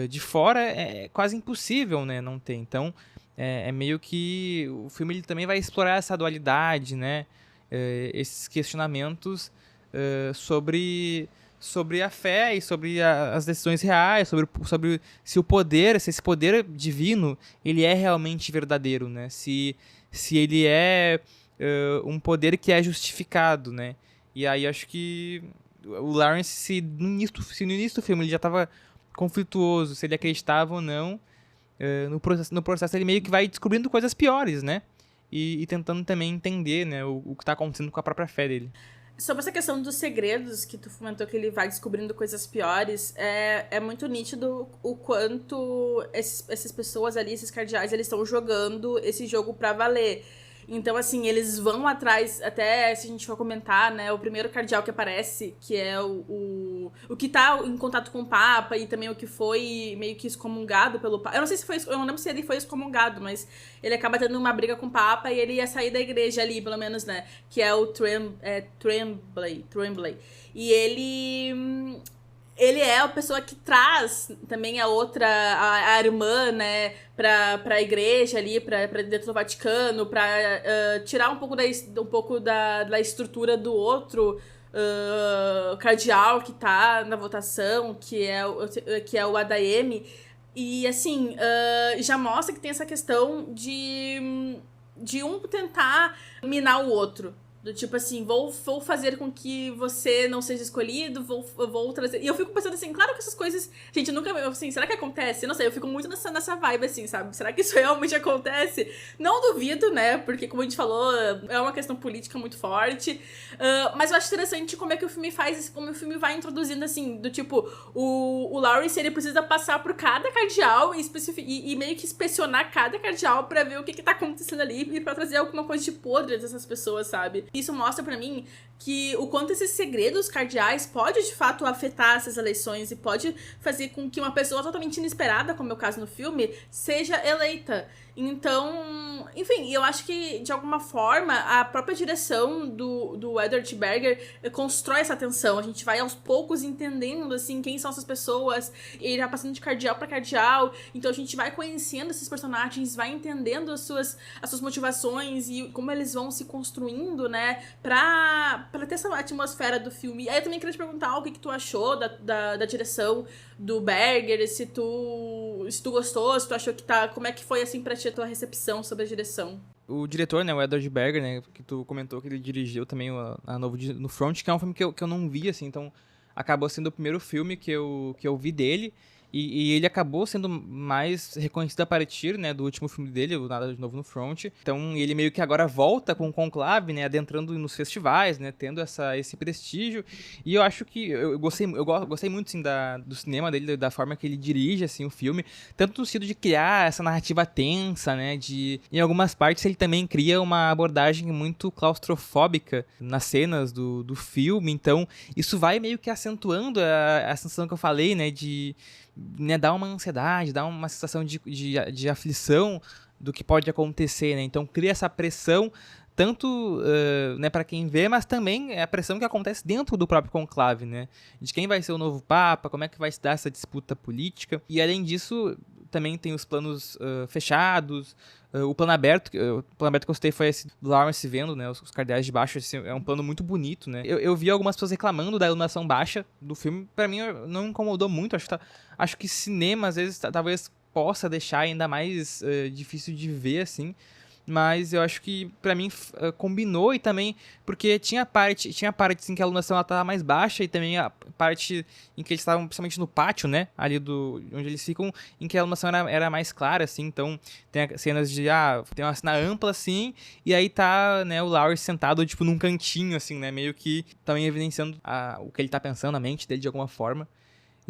de fora, é quase impossível, né, não ter. Então, é meio que o filme ele também vai explorar essa dualidade, né? Esses questionamentos sobre a fé e sobre as decisões reais, sobre se esse poder divino ele é realmente verdadeiro, né? Se ele é um poder que é justificado, né? E aí acho que o Lawrence, se no início do filme ele já estava conflituoso, se ele acreditava ou não, no processo ele meio que vai descobrindo coisas piores, né? E tentando também entender, né, o que está acontecendo com a própria fé dele. Sobre essa questão dos segredos, que tu comentou que ele vai descobrindo coisas piores, é muito nítido o quanto essas pessoas ali, esses cardeais, eles estão jogando esse jogo pra valer. Então, assim, eles vão atrás, até se a gente for comentar, né, o primeiro cardeal que aparece, que é o que tá em contato com o Papa e também o que foi meio que excomungado pelo Papa. Eu não sei se foi, eu não lembro se ele foi excomungado, mas ele acaba tendo uma briga com o Papa e ele ia sair da igreja ali, pelo menos, né, que é o Tremblay. E ele é a pessoa que traz também a irmã, né, pra igreja ali, pra dentro do Vaticano, pra tirar um pouco da estrutura do outro cardeal que tá na votação, que é o ADM. E, assim, já mostra que tem essa questão de um tentar minar o outro. Do tipo assim, vou fazer com que você não seja escolhido, vou trazer... E eu fico pensando assim, claro que essas coisas... Gente, nunca... Assim, será que acontece? Não sei, eu fico muito nessa vibe, assim, sabe? Será que isso realmente acontece? Não duvido, né? Porque, como a gente falou, é uma questão política muito forte. Mas eu acho interessante como é que o filme faz... Como o filme vai introduzindo, assim, do tipo... O Lawrence, ele precisa passar por cada cardeal e meio que inspecionar cada cardeal pra ver o que tá acontecendo ali e pra trazer alguma coisa de podre dessas pessoas, sabe? Isso mostra pra mim que o quanto esses segredos cardeais pode de fato afetar essas eleições e pode fazer com que uma pessoa totalmente inesperada, como é o caso no filme, seja eleita. Então, enfim, eu acho que de alguma forma a própria direção do Edward Berger constrói essa tensão. A gente vai aos poucos entendendo assim quem são essas pessoas, e ele vai passando de cardeal pra cardeal, então a gente vai conhecendo esses personagens, vai entendendo as suas motivações e como eles vão se construindo, né, pra ter essa atmosfera do filme. Aí eu também queria te perguntar o que tu achou da direção do Berger, se tu gostou, se tu achou que tá... Como é que foi, assim, pra ti a tua recepção sobre a direção? O diretor, né, o Edward Berger, né, que tu comentou que ele dirigiu também a Novo no Front, que é um filme que eu não vi, assim, então acabou sendo o primeiro filme que eu vi dele. E ele acabou sendo mais reconhecido a partir, né, do último filme dele, o Nada de Novo no Front. Então ele meio que agora volta com o Conclave, né, adentrando nos festivais, né, tendo esse prestígio. E eu acho que eu gostei muito assim, do cinema dele, da forma que ele dirige assim, o filme. Tanto no sentido de criar essa narrativa tensa, né, em algumas partes ele também cria uma abordagem muito claustrofóbica nas cenas do filme. Então isso vai meio que acentuando a sensação que eu falei, né, né, dá uma ansiedade, dá uma sensação de aflição do que pode acontecer, né? Então cria essa pressão tanto né, para quem vê, mas também é a pressão que acontece dentro do próprio conclave, né? De quem vai ser o novo Papa, como é que vai se dar essa disputa política. E além disso, também tem os planos fechados, o plano aberto que eu gostei foi esse do Lawrence vendo, né, os cardeais de baixo. Esse é um plano muito bonito, né? Eu vi algumas pessoas reclamando da iluminação baixa do filme. Pra mim não incomodou muito. Acho que cinema às vezes talvez possa deixar ainda mais difícil de ver, assim. Mas eu acho que pra mim combinou, e também porque tinha partes em que a iluminação ela tava mais baixa, e também a parte em que eles estavam principalmente no pátio, né, ali onde eles ficam, em que a iluminação era mais clara, assim. Então tem cenas tem uma cena ampla, assim, e aí tá, né, o Lawrence sentado, tipo, num cantinho, assim, né, meio que também evidenciando o que ele tá pensando na mente dele de alguma forma.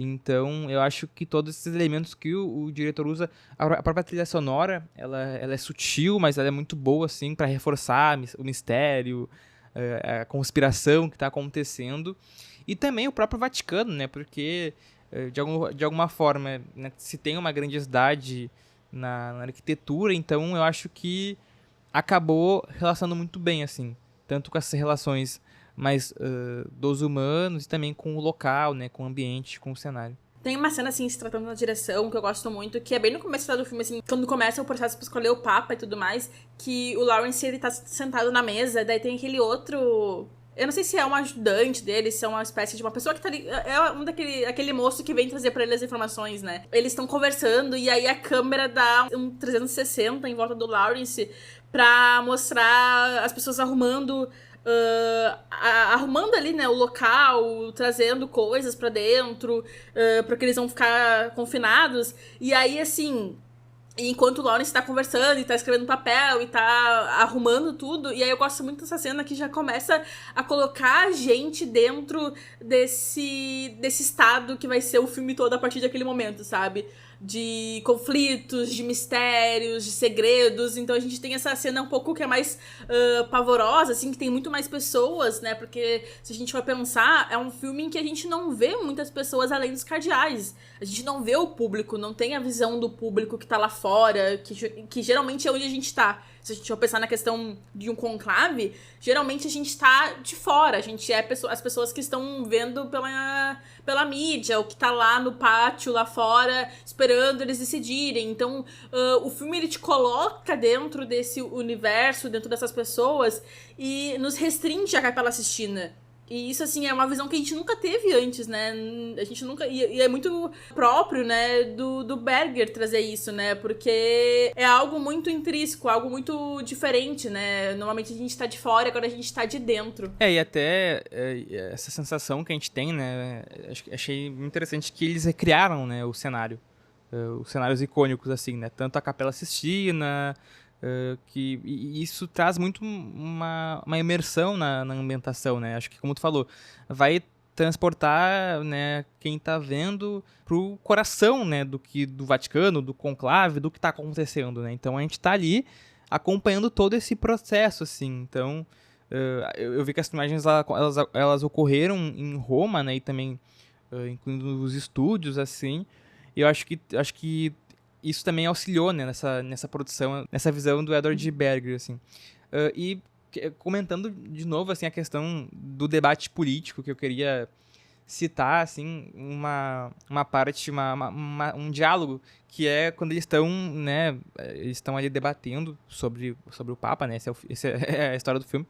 Então, eu acho que todos esses elementos que o diretor usa, a própria trilha sonora, ela é sutil, mas ela é muito boa, assim, para reforçar o mistério, a conspiração que está acontecendo. E também o próprio Vaticano, né, porque, de alguma forma, né, se tem uma grandiosidade na arquitetura, então eu acho que acabou relacionando muito bem, assim, tanto com essas relações mais dos humanos e também com o local, né, com o ambiente, com o cenário. Tem uma cena, assim, se tratando da direção, que eu gosto muito, que é bem no começo do filme, assim, quando começa o processo pra escolher o Papa e tudo mais, que o Lawrence, ele tá sentado na mesa, daí tem aquele outro... Eu não sei se é um ajudante dele, se é uma espécie de uma pessoa que tá ali... É aquele moço que vem trazer pra ele as informações, né? Eles estão conversando, e aí a câmera dá um 360 em volta do Lawrence pra mostrar as pessoas arrumando ali, né, o local, trazendo coisas pra dentro, porque eles vão ficar confinados. E aí, assim, enquanto o Lawrence tá conversando e tá escrevendo papel e tá arrumando tudo, e aí eu gosto muito dessa cena que já começa a colocar a gente dentro desse estado que vai ser o filme todo a partir daquele momento, sabe? De conflitos, de mistérios, de segredos. Então a gente tem essa cena um pouco que é mais pavorosa, assim, que tem muito mais pessoas, né? Porque se a gente for pensar, é um filme em que a gente não vê muitas pessoas além dos cardeais. A gente não vê o público, não tem a visão do público que tá lá fora, que geralmente é onde a gente tá. Se a gente for pensar na questão de um conclave, geralmente a gente tá de fora, a gente é as pessoas que estão vendo pela mídia, o que tá lá no pátio, lá fora, esperando eles decidirem. Então, o filme, ele te coloca dentro desse universo, dentro dessas pessoas, e nos restringe a Capela Sistina. E isso, assim, é uma visão que a gente nunca teve antes, né? A gente nunca... E é muito próprio, né, do Berger trazer isso, né? Porque é algo muito intrínseco, algo muito diferente, né? Normalmente a gente tá de fora, agora a gente tá de dentro. E até essa sensação que a gente tem, né? Achei interessante que eles recriaram, né, o cenário. Os cenários icônicos, assim, né? Tanto a Capela Sistina... e isso traz muito uma imersão na ambientação, né? Acho que, como tu falou, vai transportar, né, quem tá vendo pro coração, né, do Vaticano, do conclave, do que tá acontecendo, né? Então a gente tá ali acompanhando todo esse processo, assim. Então eu vi que as imagens elas ocorreram em Roma, né, e também incluindo os estúdios, assim. E eu acho que isso também auxiliou, né, nessa produção, nessa visão do Edward Berger, assim. E comentando de novo, assim, a questão do debate político, que eu queria citar, assim, uma parte, um diálogo, que é quando eles estão, né, eles estão ali debatendo sobre o Papa, né, essa é a história do filme.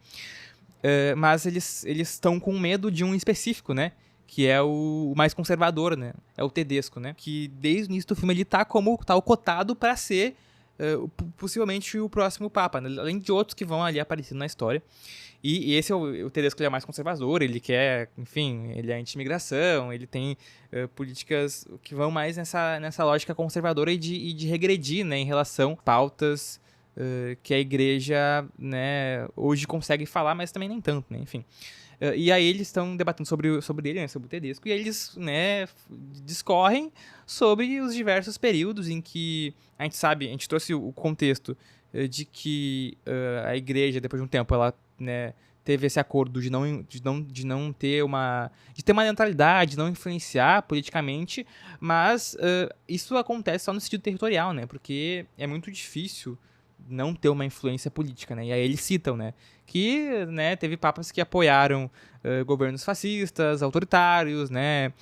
Mas eles estão com medo de um específico, né, que é o mais conservador, né? É o Tedesco, né? Que desde o início do filme ele tá o cotado para ser possivelmente o próximo Papa, né? Além de outros que vão ali aparecendo na história. E esse é o Tedesco, ele é mais conservador, ele quer, enfim, ele é anti-imigração, ele tem políticas que vão mais nessa lógica conservadora e de regredir, né, em relação a pautas que a igreja, né, hoje consegue falar, mas também nem tanto, né, enfim. E aí eles estão debatendo sobre ele, né, sobre o Tedesco, e eles, né, discorrem sobre os diversos períodos em que a gente trouxe o contexto de que a igreja, depois de um tempo, ela, né, teve esse acordo de ter uma neutralidade, de não influenciar politicamente, mas isso acontece só no sentido territorial, né, porque é muito difícil não ter uma influência política, né, e aí eles citam, né, que, né, teve papas que apoiaram governos fascistas, autoritários, né,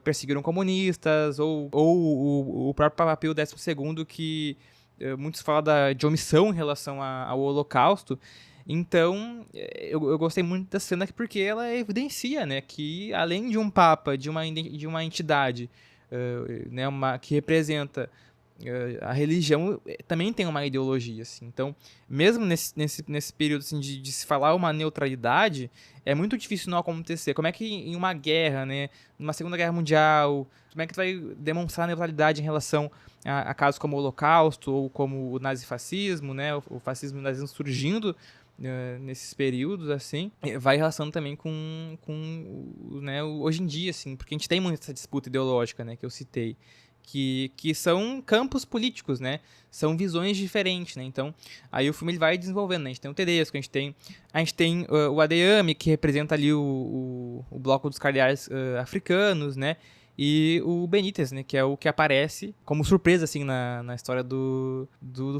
perseguiram comunistas, ou o próprio Papa Pio XII, que muitos falam de omissão em relação ao Holocausto. Então, eu gostei muito da cena porque ela evidencia, né, que além de um papa, de uma entidade né, que representa a religião, também tem uma ideologia, assim. Então, mesmo nesse período assim, de se falar uma neutralidade, é muito difícil não acontecer. Como é que em uma guerra, né, numa Segunda Guerra Mundial, como é que tu vai demonstrar neutralidade em relação a casos como o Holocausto ou como o nazifascismo, né, o fascismo e o nazismo surgindo nesses períodos, assim, vai relacionando também com né, hoje em dia, assim, porque a gente tem muito essa disputa ideológica, né, que eu citei, que são campos políticos, né, são visões diferentes, né, então aí o filme ele vai desenvolvendo, né? A gente tem o Tedesco, a gente tem o Adeyemi, que representa ali o bloco dos cardeais africanos, né, e o Benítez, né, que é o que aparece como surpresa, assim, na história do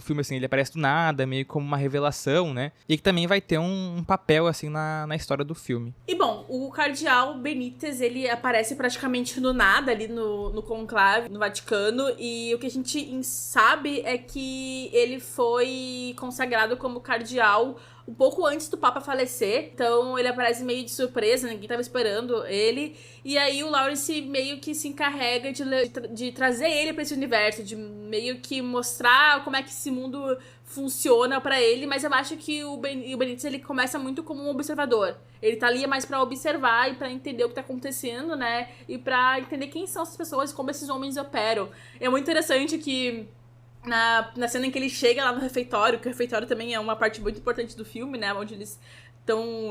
filme, assim, ele aparece do nada, meio como uma revelação, né, e que também vai ter um papel, assim, na história do filme. E bom, o cardeal Benítez, ele aparece praticamente do nada ali no conclave, no Vaticano, e o que a gente sabe é que ele foi consagrado como cardeal um pouco antes do Papa falecer, então ele aparece meio de surpresa, ninguém tava esperando ele, e aí o Lawrence meio que se encarrega de trazer ele pra esse universo, de meio que mostrar como é que esse mundo funciona pra ele, mas eu acho que o Benítez, ele começa muito como um observador, ele tá ali mais pra observar e pra entender o que tá acontecendo, né, e pra entender quem são essas pessoas, como esses homens operam. É muito interessante que na cena em que ele chega lá no refeitório, que o refeitório também é uma parte muito importante do filme, né, onde eles estão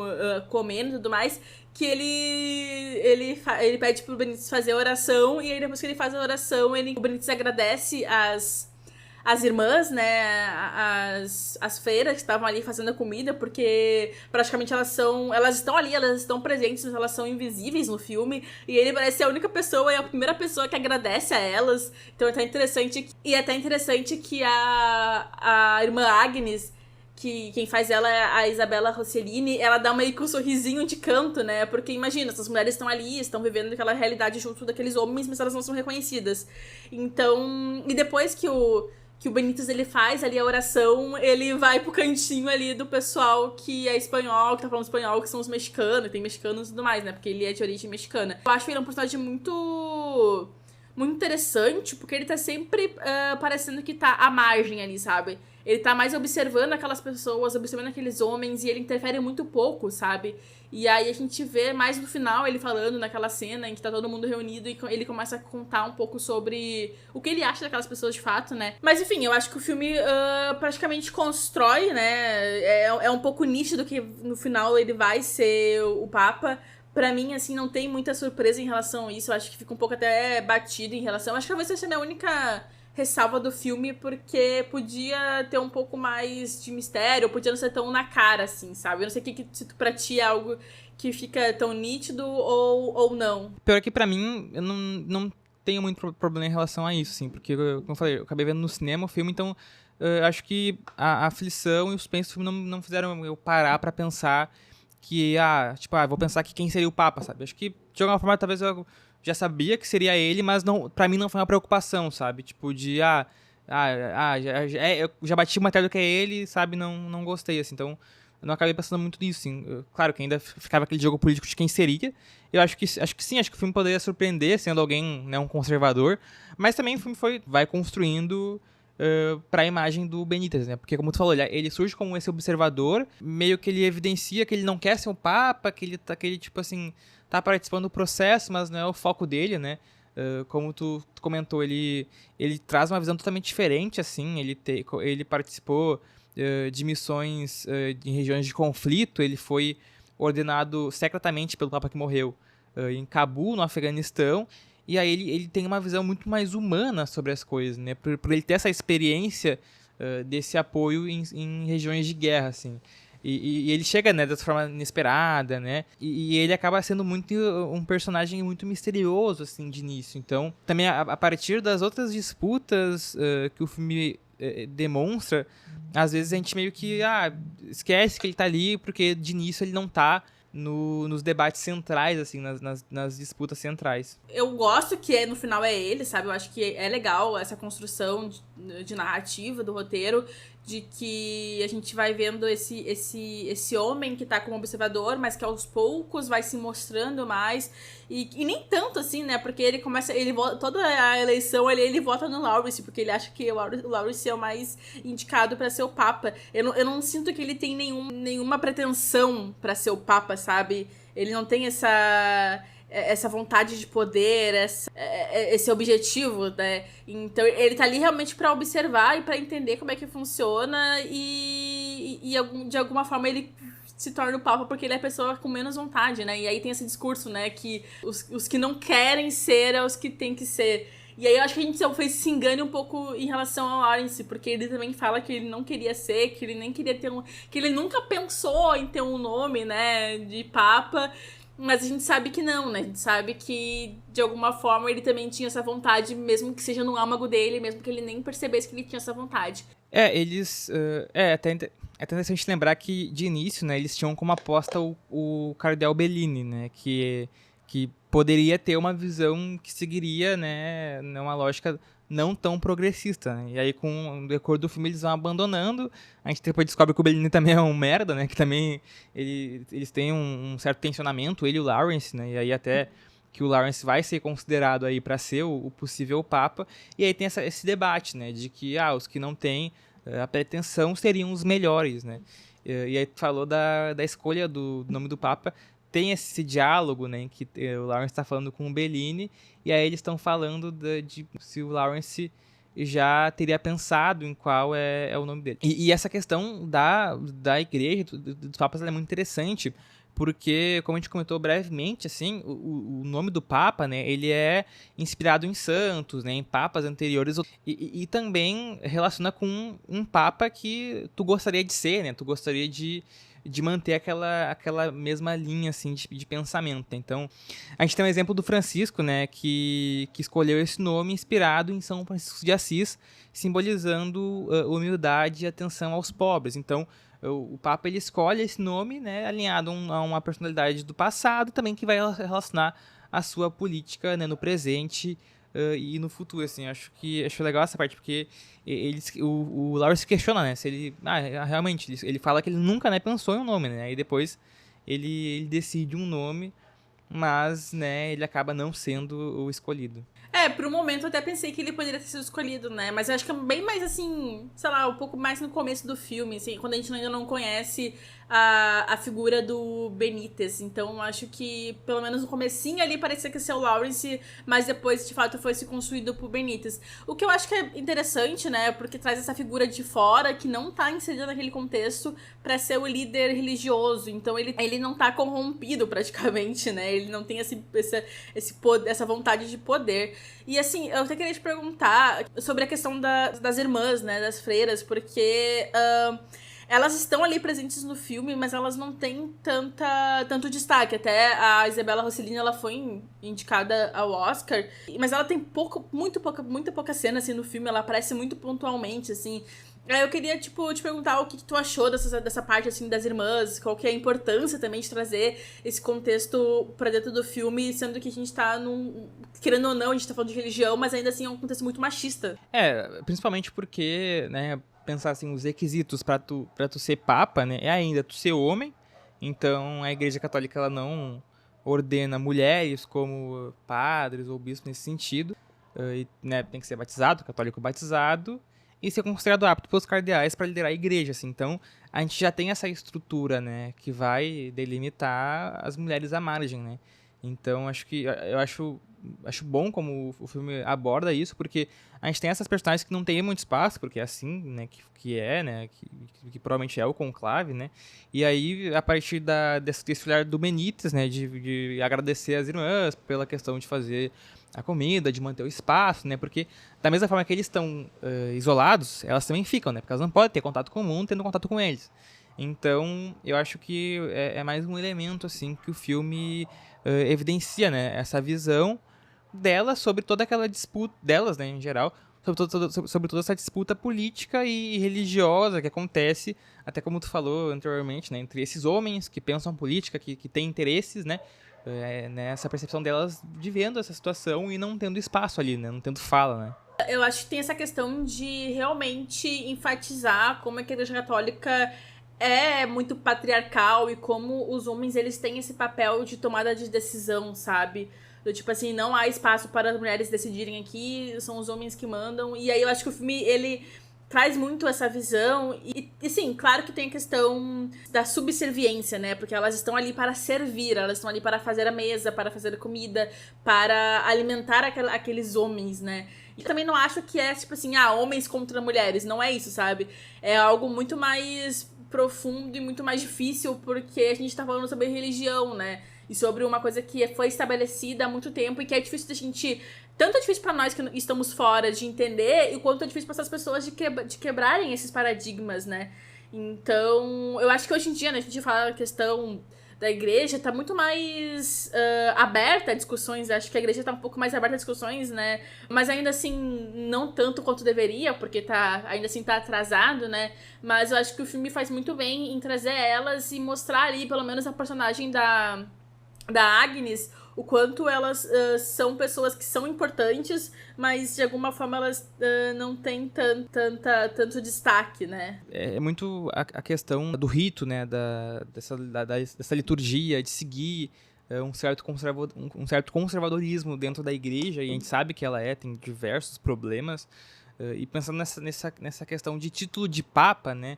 comendo e tudo mais, que ele pede pro Benítez fazer a oração, e aí depois que ele faz a oração, o Benítez agradece as irmãs, né, as freiras que estavam ali fazendo a comida, porque praticamente elas estão ali, elas estão presentes, mas elas são invisíveis no filme, e ele parece ser a única pessoa, é a primeira pessoa que agradece a elas, então é até interessante que a irmã Agnes, que quem faz ela é a Isabella Rossellini, ela dá meio que um sorrisinho de canto, né, porque imagina, essas mulheres estão ali, estão vivendo aquela realidade junto daqueles homens, mas elas não são reconhecidas. Então, e depois que o Benítez, ele faz ali a oração, ele vai pro cantinho ali do pessoal que é espanhol, que tá falando espanhol, que são os mexicanos, tem mexicanos e tudo mais, né, porque ele é de origem mexicana. Eu acho ele um personagem muito interessante, porque ele tá sempre parecendo que tá à margem ali, sabe? Ele tá mais observando aquelas pessoas, observando aqueles homens, e ele interfere muito pouco, sabe? E aí a gente vê mais no final ele falando naquela cena em que tá todo mundo reunido e ele começa a contar um pouco sobre o que ele acha daquelas pessoas de fato, né? Mas enfim, eu acho que o filme praticamente constrói, né? É um pouco nítido que no final ele vai ser o Papa. Pra mim, assim, não tem muita surpresa em relação a isso. Eu acho que fica um pouco até batido em relação... Acho que talvez seja a minha única ressalva do filme, porque podia ter um pouco mais de mistério, podia não ser tão na cara, assim, sabe? Eu não sei se pra ti é algo que fica tão nítido ou não. Pior que pra mim, eu não tenho muito problema em relação a isso, assim, porque, como eu falei, eu acabei vendo no cinema o filme, então acho que a aflição e o suspense do filme não fizeram eu parar pra pensar que, vou pensar que quem seria o Papa, sabe? Acho que, de alguma forma, talvez eu já sabia que seria ele, mas pra mim não foi uma preocupação, sabe? Tipo, eu já bati o martelo que é ele, sabe? Não gostei, assim. Então, eu não acabei pensando muito nisso, assim. Claro que ainda ficava aquele jogo político de quem seria. Eu acho que sim, acho que o filme poderia surpreender, sendo alguém, né, um conservador. Mas também o filme vai construindo para a imagem do Benítez, né? Porque, como tu falou, ele surge como esse observador, meio que ele evidencia que ele não quer ser um papa, que ele tipo assim, tá participando do processo, mas não é o foco dele, né? Como tu comentou, ele traz uma visão totalmente diferente, assim, ele participou de missões em regiões de conflito, ele foi ordenado secretamente pelo papa que morreu em Cabul, no Afeganistão, e aí ele tem uma visão muito mais humana sobre as coisas, né? Por ele ter essa experiência desse apoio em regiões de guerra, assim. E ele chega, né, dessa forma inesperada, né? E ele acaba sendo muito um personagem muito misterioso, assim, de início. Então, também a partir das outras disputas que o filme demonstra, às vezes a gente meio que esquece que ele tá ali, porque de início ele não tá nos debates centrais, assim, nas disputas centrais. Eu gosto que no final é ele, sabe? Eu acho que é legal essa construção de narrativa do roteiro, de que a gente vai vendo esse homem que tá como observador, mas que aos poucos vai se mostrando mais, e nem tanto assim, né? Porque ele começa, toda a eleição ele vota no Lawrence, porque ele acha que o Lawrence é o mais indicado pra ser o Papa. Eu não sinto que ele tem nenhuma pretensão pra ser o Papa, sabe? Ele não tem essa vontade de poder, esse objetivo, né? Então ele tá ali realmente pra observar e pra entender como é que funciona e de alguma forma ele se torna o Papa porque ele é a pessoa com menos vontade, né? E aí tem esse discurso, né, que os que não querem ser é os que tem que ser. E aí eu acho que a gente se engane um pouco em relação ao Lawrence, porque ele também fala que ele não queria ser, que ele nem queria ter que ele nunca pensou em ter um nome, né, de Papa. Mas a gente sabe que não, né? A gente sabe que, de alguma forma, ele também tinha essa vontade, mesmo que seja no âmago dele, mesmo que ele nem percebesse que ele tinha essa vontade. Até interessante lembrar que, de início, né, eles tinham como aposta o Cardeal Bellini, né? Que poderia ter uma visão que seguiria, né, uma lógica não tão progressista, né? E aí, com o decorrer do filme, eles vão abandonando. A gente depois descobre que o Bellini também é um merda, né? Que também eles têm um certo tensionamento, ele e o Lawrence, né? E aí até que o Lawrence vai ser considerado aí para ser o possível Papa. E aí tem esse debate, né? De que os que não têm a pretensão seriam os melhores, né? E aí tu falou da escolha do nome do Papa. Tem esse diálogo, né, que o Lawrence está falando com o Bellini, e aí eles estão falando de se o Lawrence já teria pensado em qual é o nome dele. E essa questão da igreja, dos papas, é muito interessante, porque, como a gente comentou brevemente, assim, o nome do Papa, né, ele é inspirado em santos, né, em papas anteriores, e também relaciona com um Papa que tu gostaria de ser, né, tu gostaria de manter aquela mesma linha, assim, de pensamento. Então, a gente tem um exemplo do Francisco, né, que escolheu esse nome inspirado em São Francisco de Assis, simbolizando humildade e atenção aos pobres. Então, o Papa, ele escolhe esse nome, né, alinhado a uma personalidade do passado, também que vai relacionar a sua política, né, no presente e no futuro, assim. Acho legal essa parte, porque o Lawrence questiona, né, se ele... realmente, ele fala que ele nunca, né, pensou em um nome, né, e depois ele decide um nome, mas, né, ele acaba não sendo o escolhido. Por um momento eu até pensei que ele poderia ter sido escolhido, né? Mas eu acho que é bem mais assim, sei lá, um pouco mais no começo do filme, assim, quando a gente ainda não conhece a figura do Benítez. Então eu acho que, pelo menos no comecinho ali, parecia que ia ser o Lawrence, mas depois, de fato, foi se construído por Benítez. O que eu acho que é interessante, né? Porque traz essa figura de fora, que não tá inserida naquele contexto, pra ser o líder religioso. Então ele não tá corrompido, praticamente, né? Ele não tem essa vontade de poder. E assim, eu até queria te perguntar sobre a questão das irmãs, né, das freiras, porque elas estão ali presentes no filme, mas elas não têm tanto destaque. Até a Isabella Rossellini, ela foi indicada ao Oscar, mas ela tem muito pouca cena assim no filme, ela aparece muito pontualmente, assim. Eu queria, te perguntar o que tu achou dessa parte, assim, das irmãs, qual que é a importância também de trazer esse contexto pra dentro do filme, sendo que a gente tá querendo ou não, a gente tá falando de religião, mas ainda assim é um contexto muito machista. Principalmente porque, né, pensar assim, os requisitos pra tu ser papa, né, é ainda tu ser homem, então a Igreja Católica, ela não ordena mulheres como padres ou bispos nesse sentido, né, tem que ser batizado, católico batizado. e ser considerado apto pelos cardeais para liderar a igreja, assim. Então, a gente já tem essa estrutura, né, que vai delimitar as mulheres à margem, né. Então, eu acho bom como o filme aborda isso, porque a gente tem essas personagens que não tem muito espaço, porque é assim, né, que provavelmente é o conclave, né, e aí, a partir desse olhar do Benítez, né, de agradecer as irmãs pela questão de fazer a comida, de manter o espaço, né, porque da mesma forma que eles estão isolados, elas também ficam, né, porque elas não podem ter contato com o mundo tendo contato com eles. Então, eu acho que é mais um elemento, assim, que o filme evidencia, né, essa visão delas sobre toda aquela disputa, delas, né, em geral, sobre toda essa disputa política e religiosa que acontece, até como tu falou anteriormente, né, entre esses homens que pensam política, que têm interesses, né, nessa percepção delas de vendo essa situação e não tendo espaço ali, né, não tendo fala, né. Eu acho que tem essa questão de realmente enfatizar como é que a Igreja Católica é muito patriarcal e como os homens, eles têm esse papel de tomada de decisão, sabe? Do tipo assim, não há espaço para as mulheres decidirem aqui, são os homens que mandam. E aí eu acho que o filme, ele traz muito essa visão. E sim, claro que tem a questão da subserviência, né? Porque elas estão ali para servir, elas estão ali para fazer a mesa, para fazer a comida, para alimentar aqueles homens, né? E também não acho que é, tipo assim, homens contra mulheres. Não é isso, sabe? É algo muito mais profundo e muito mais difícil, porque a gente tá falando sobre religião, né? E sobre uma coisa que foi estabelecida há muito tempo e que é difícil da gente... Tanto é difícil pra nós que estamos fora de entender, e quanto é difícil pra essas pessoas de quebrarem esses paradigmas, né? Então, eu acho que hoje em dia, né, a gente fala a questão da igreja, tá muito mais aberta a discussões. Acho que a igreja tá um pouco mais aberta a discussões, né? Mas ainda assim, não tanto quanto deveria, porque ainda assim tá atrasado, né? Mas eu acho que o filme faz muito bem em trazer elas e mostrar ali, pelo menos, a personagem da Agnes, o quanto elas são pessoas que são importantes, mas de alguma forma elas não têm tanto destaque, né? É muito a questão do rito, né, dessa liturgia, de seguir um certo conservadorismo dentro da igreja, e a gente sabe que ela tem diversos problemas, e pensando nessa questão de título de papa, né,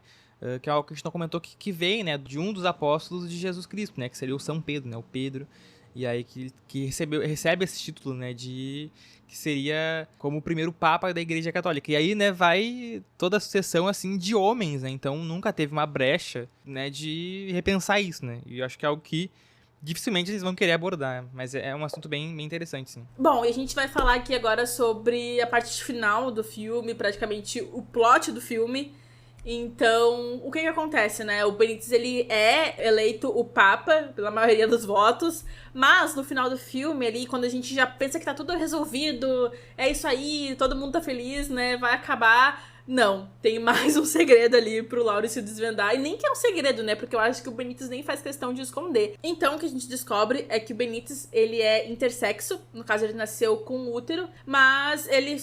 que é algo que a gente não comentou, que vem, né, de um dos apóstolos de Jesus Cristo, né, que seria o São Pedro, né, o Pedro, e aí que recebe esse título, né, que seria como o primeiro papa da Igreja Católica. E aí, né, vai toda a sucessão, assim, de homens, né, então nunca teve uma brecha, né, de repensar isso, né, e eu acho que é algo que dificilmente eles vão querer abordar, mas é um assunto bem interessante, sim. Bom, e a gente vai falar aqui agora sobre a parte final do filme, praticamente o plot do filme. Então, o que acontece, né? O Benítez, ele é eleito o Papa pela maioria dos votos, mas no final do filme, ali, quando a gente já pensa que tá tudo resolvido, é isso aí, todo mundo tá feliz, né? Vai acabar... Não, tem mais um segredo ali pro Laurence desvendar, e nem que é um segredo, né, porque eu acho que o Benítez nem faz questão de esconder. Então, o que a gente descobre é que o Benítez, ele é intersexo, no caso ele nasceu com útero, mas ele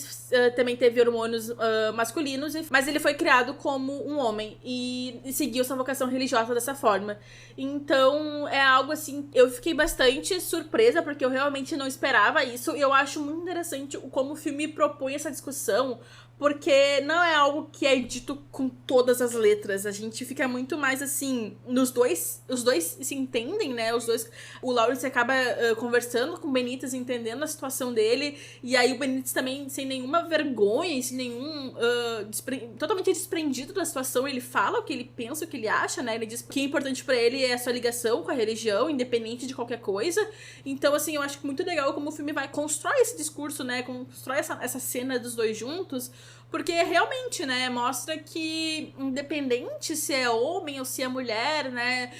também teve hormônios masculinos, mas ele foi criado como um homem e seguiu sua vocação religiosa dessa forma. Então, é algo assim, eu fiquei bastante surpresa, porque eu realmente não esperava isso, e eu acho muito interessante como o filme propõe essa discussão, porque não é algo que é dito com todas as letras. A gente fica muito mais assim... Os dois se entendem, né? O Laurence acaba conversando com o Benítez, entendendo a situação dele. E aí o Benítez também, sem nenhuma vergonha, sem nenhum... totalmente desprendido da situação, ele fala o que ele pensa, o que ele acha, né? Ele diz que o importante pra ele é a sua ligação com a religião, independente de qualquer coisa. Então, assim, eu acho que muito legal como o filme vai constrói esse discurso, né? Constrói essa cena dos dois juntos. Porque realmente, né, mostra que independente se é homem ou se é mulher, né,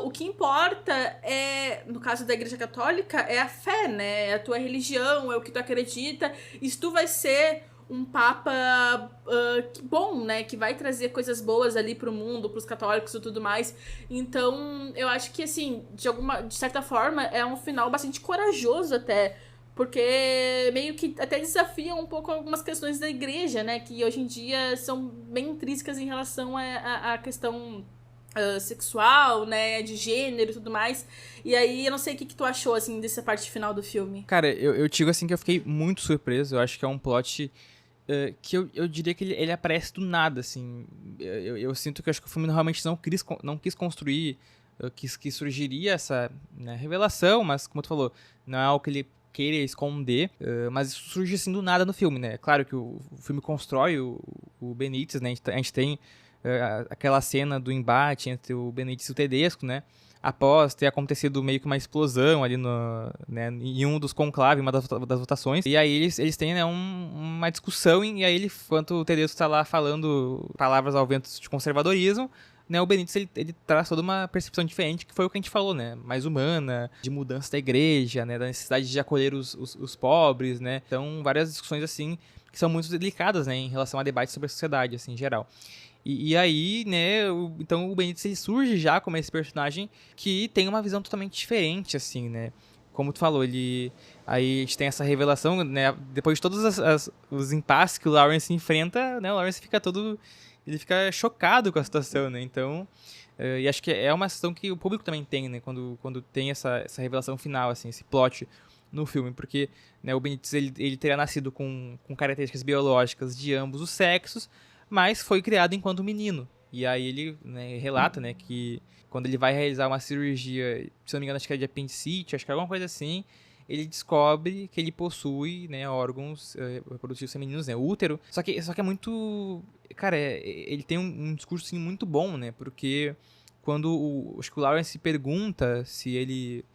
o que importa é, no caso da Igreja Católica, é a fé, né, é a tua religião, é o que tu acredita, e se tu vai ser um papa bom, né, que vai trazer coisas boas ali pro mundo, pros católicos e tudo mais. Então, eu acho que, assim, de certa forma, é um final bastante corajoso até, porque meio que até desafia um pouco algumas questões da igreja, né? Que hoje em dia são bem intrínsecas em relação à questão sexual, né? De gênero e tudo mais. E aí, eu não sei o que tu achou, assim, dessa parte final do filme. Cara, eu digo assim que eu fiquei muito surpreso. Eu acho que é um plot que eu diria que ele aparece do nada, assim. Eu sinto que eu acho que o filme realmente não quis construir, que surgiria essa, né, revelação, mas como tu falou, não é algo que ele queira esconder, mas isso surge assim do nada no filme, né? Claro que o filme constrói o Benítez, né? A gente tem aquela cena do embate entre o Benítez e o Tedesco, né? Após ter acontecido meio que uma explosão ali né, em um dos conclaves, uma das votações. E aí eles têm, né, uma discussão, e aí enquanto o Tedesco está lá falando palavras ao vento de conservadorismo, né, o Benítez ele traz toda uma percepção diferente, que foi o que a gente falou, né? Mais humana, de mudança da igreja, né? Da necessidade de acolher os pobres, né? Então, várias discussões, assim, que são muito delicadas, né? Em relação a debates sobre a sociedade, assim, em geral. E aí, né, então o Benítez ele surge já como esse personagem que tem uma visão totalmente diferente, assim, né? Como tu falou, aí a gente tem essa revelação, né? Depois de todos os impasses que o Lawrence enfrenta, né? O Lawrence ele fica chocado com a situação, né? Então, e acho que é uma situação que o público também tem, né? Quando tem essa revelação final, assim, esse plot no filme, porque, né, o Benítez ele teria nascido com características biológicas de ambos os sexos, mas foi criado enquanto menino. E aí ele, né, relata, né, que quando ele vai realizar uma cirurgia, se não me engano, acho que é de apendicite, acho que é alguma coisa assim, ele descobre que ele possui, né, órgãos reprodutivos femininos, né, útero. Só que é muito... Cara, ele tem um discurso, assim, muito bom, né, porque quando acho que o Lawrence pergunta se ele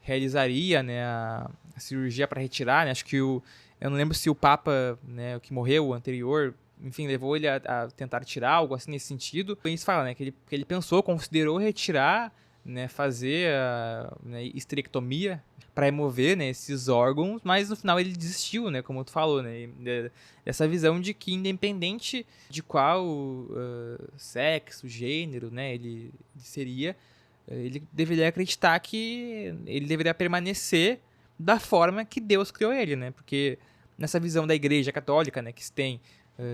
realizaria, né, a cirurgia para retirar, né, acho que eu não lembro se o Papa, né, que morreu, o anterior, enfim, levou ele a tentar tirar algo assim nesse sentido. Eles falam, né, que ele pensou, considerou retirar, né, fazer a, né, histerectomia para remover, né, esses órgãos, mas no final ele desistiu, né, como tu falou, né, dessa visão de que independente de qual sexo, gênero, né, ele seria, ele deveria acreditar que ele deveria permanecer da forma que Deus criou ele, né, porque nessa visão da Igreja Católica, né, que se tem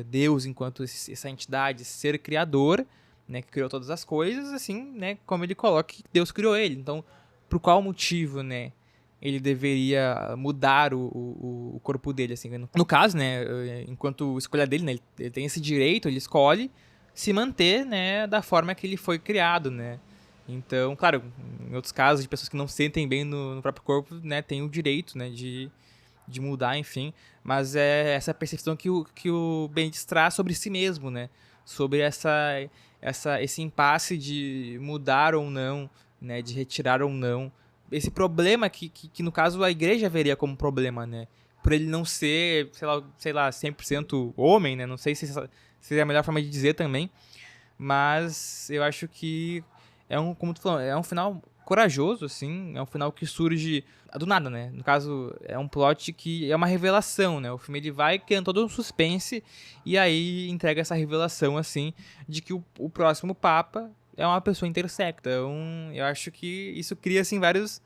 Deus enquanto essa entidade, ser criador, né, que criou todas as coisas, assim, né, como ele coloca que Deus criou ele. Então, por qual motivo, né, ele deveria mudar o corpo dele, assim. No caso, né, enquanto escolha dele, né, ele tem esse direito, ele escolhe se manter, né, da forma que ele foi criado, né. Então, claro, em outros casos de pessoas que não se sentem bem no próprio corpo, né, tem o direito, né, de mudar, enfim, mas é essa percepção que o Benítez traz sobre si mesmo, né, sobre esse impasse de mudar ou não, né, de retirar ou não, esse problema que no caso a igreja veria como problema, né, por ele não ser, sei lá 100% homem, né, não sei se seria a melhor forma de dizer também, mas eu acho que como tu falou, é um final corajoso, assim, é um final que surge do nada, né? No caso, é um plot que é uma revelação, né? O filme ele vai criando todo um suspense e aí entrega essa revelação, assim, de que o próximo Papa é uma pessoa intersecta. Então, eu acho que isso cria, assim, vários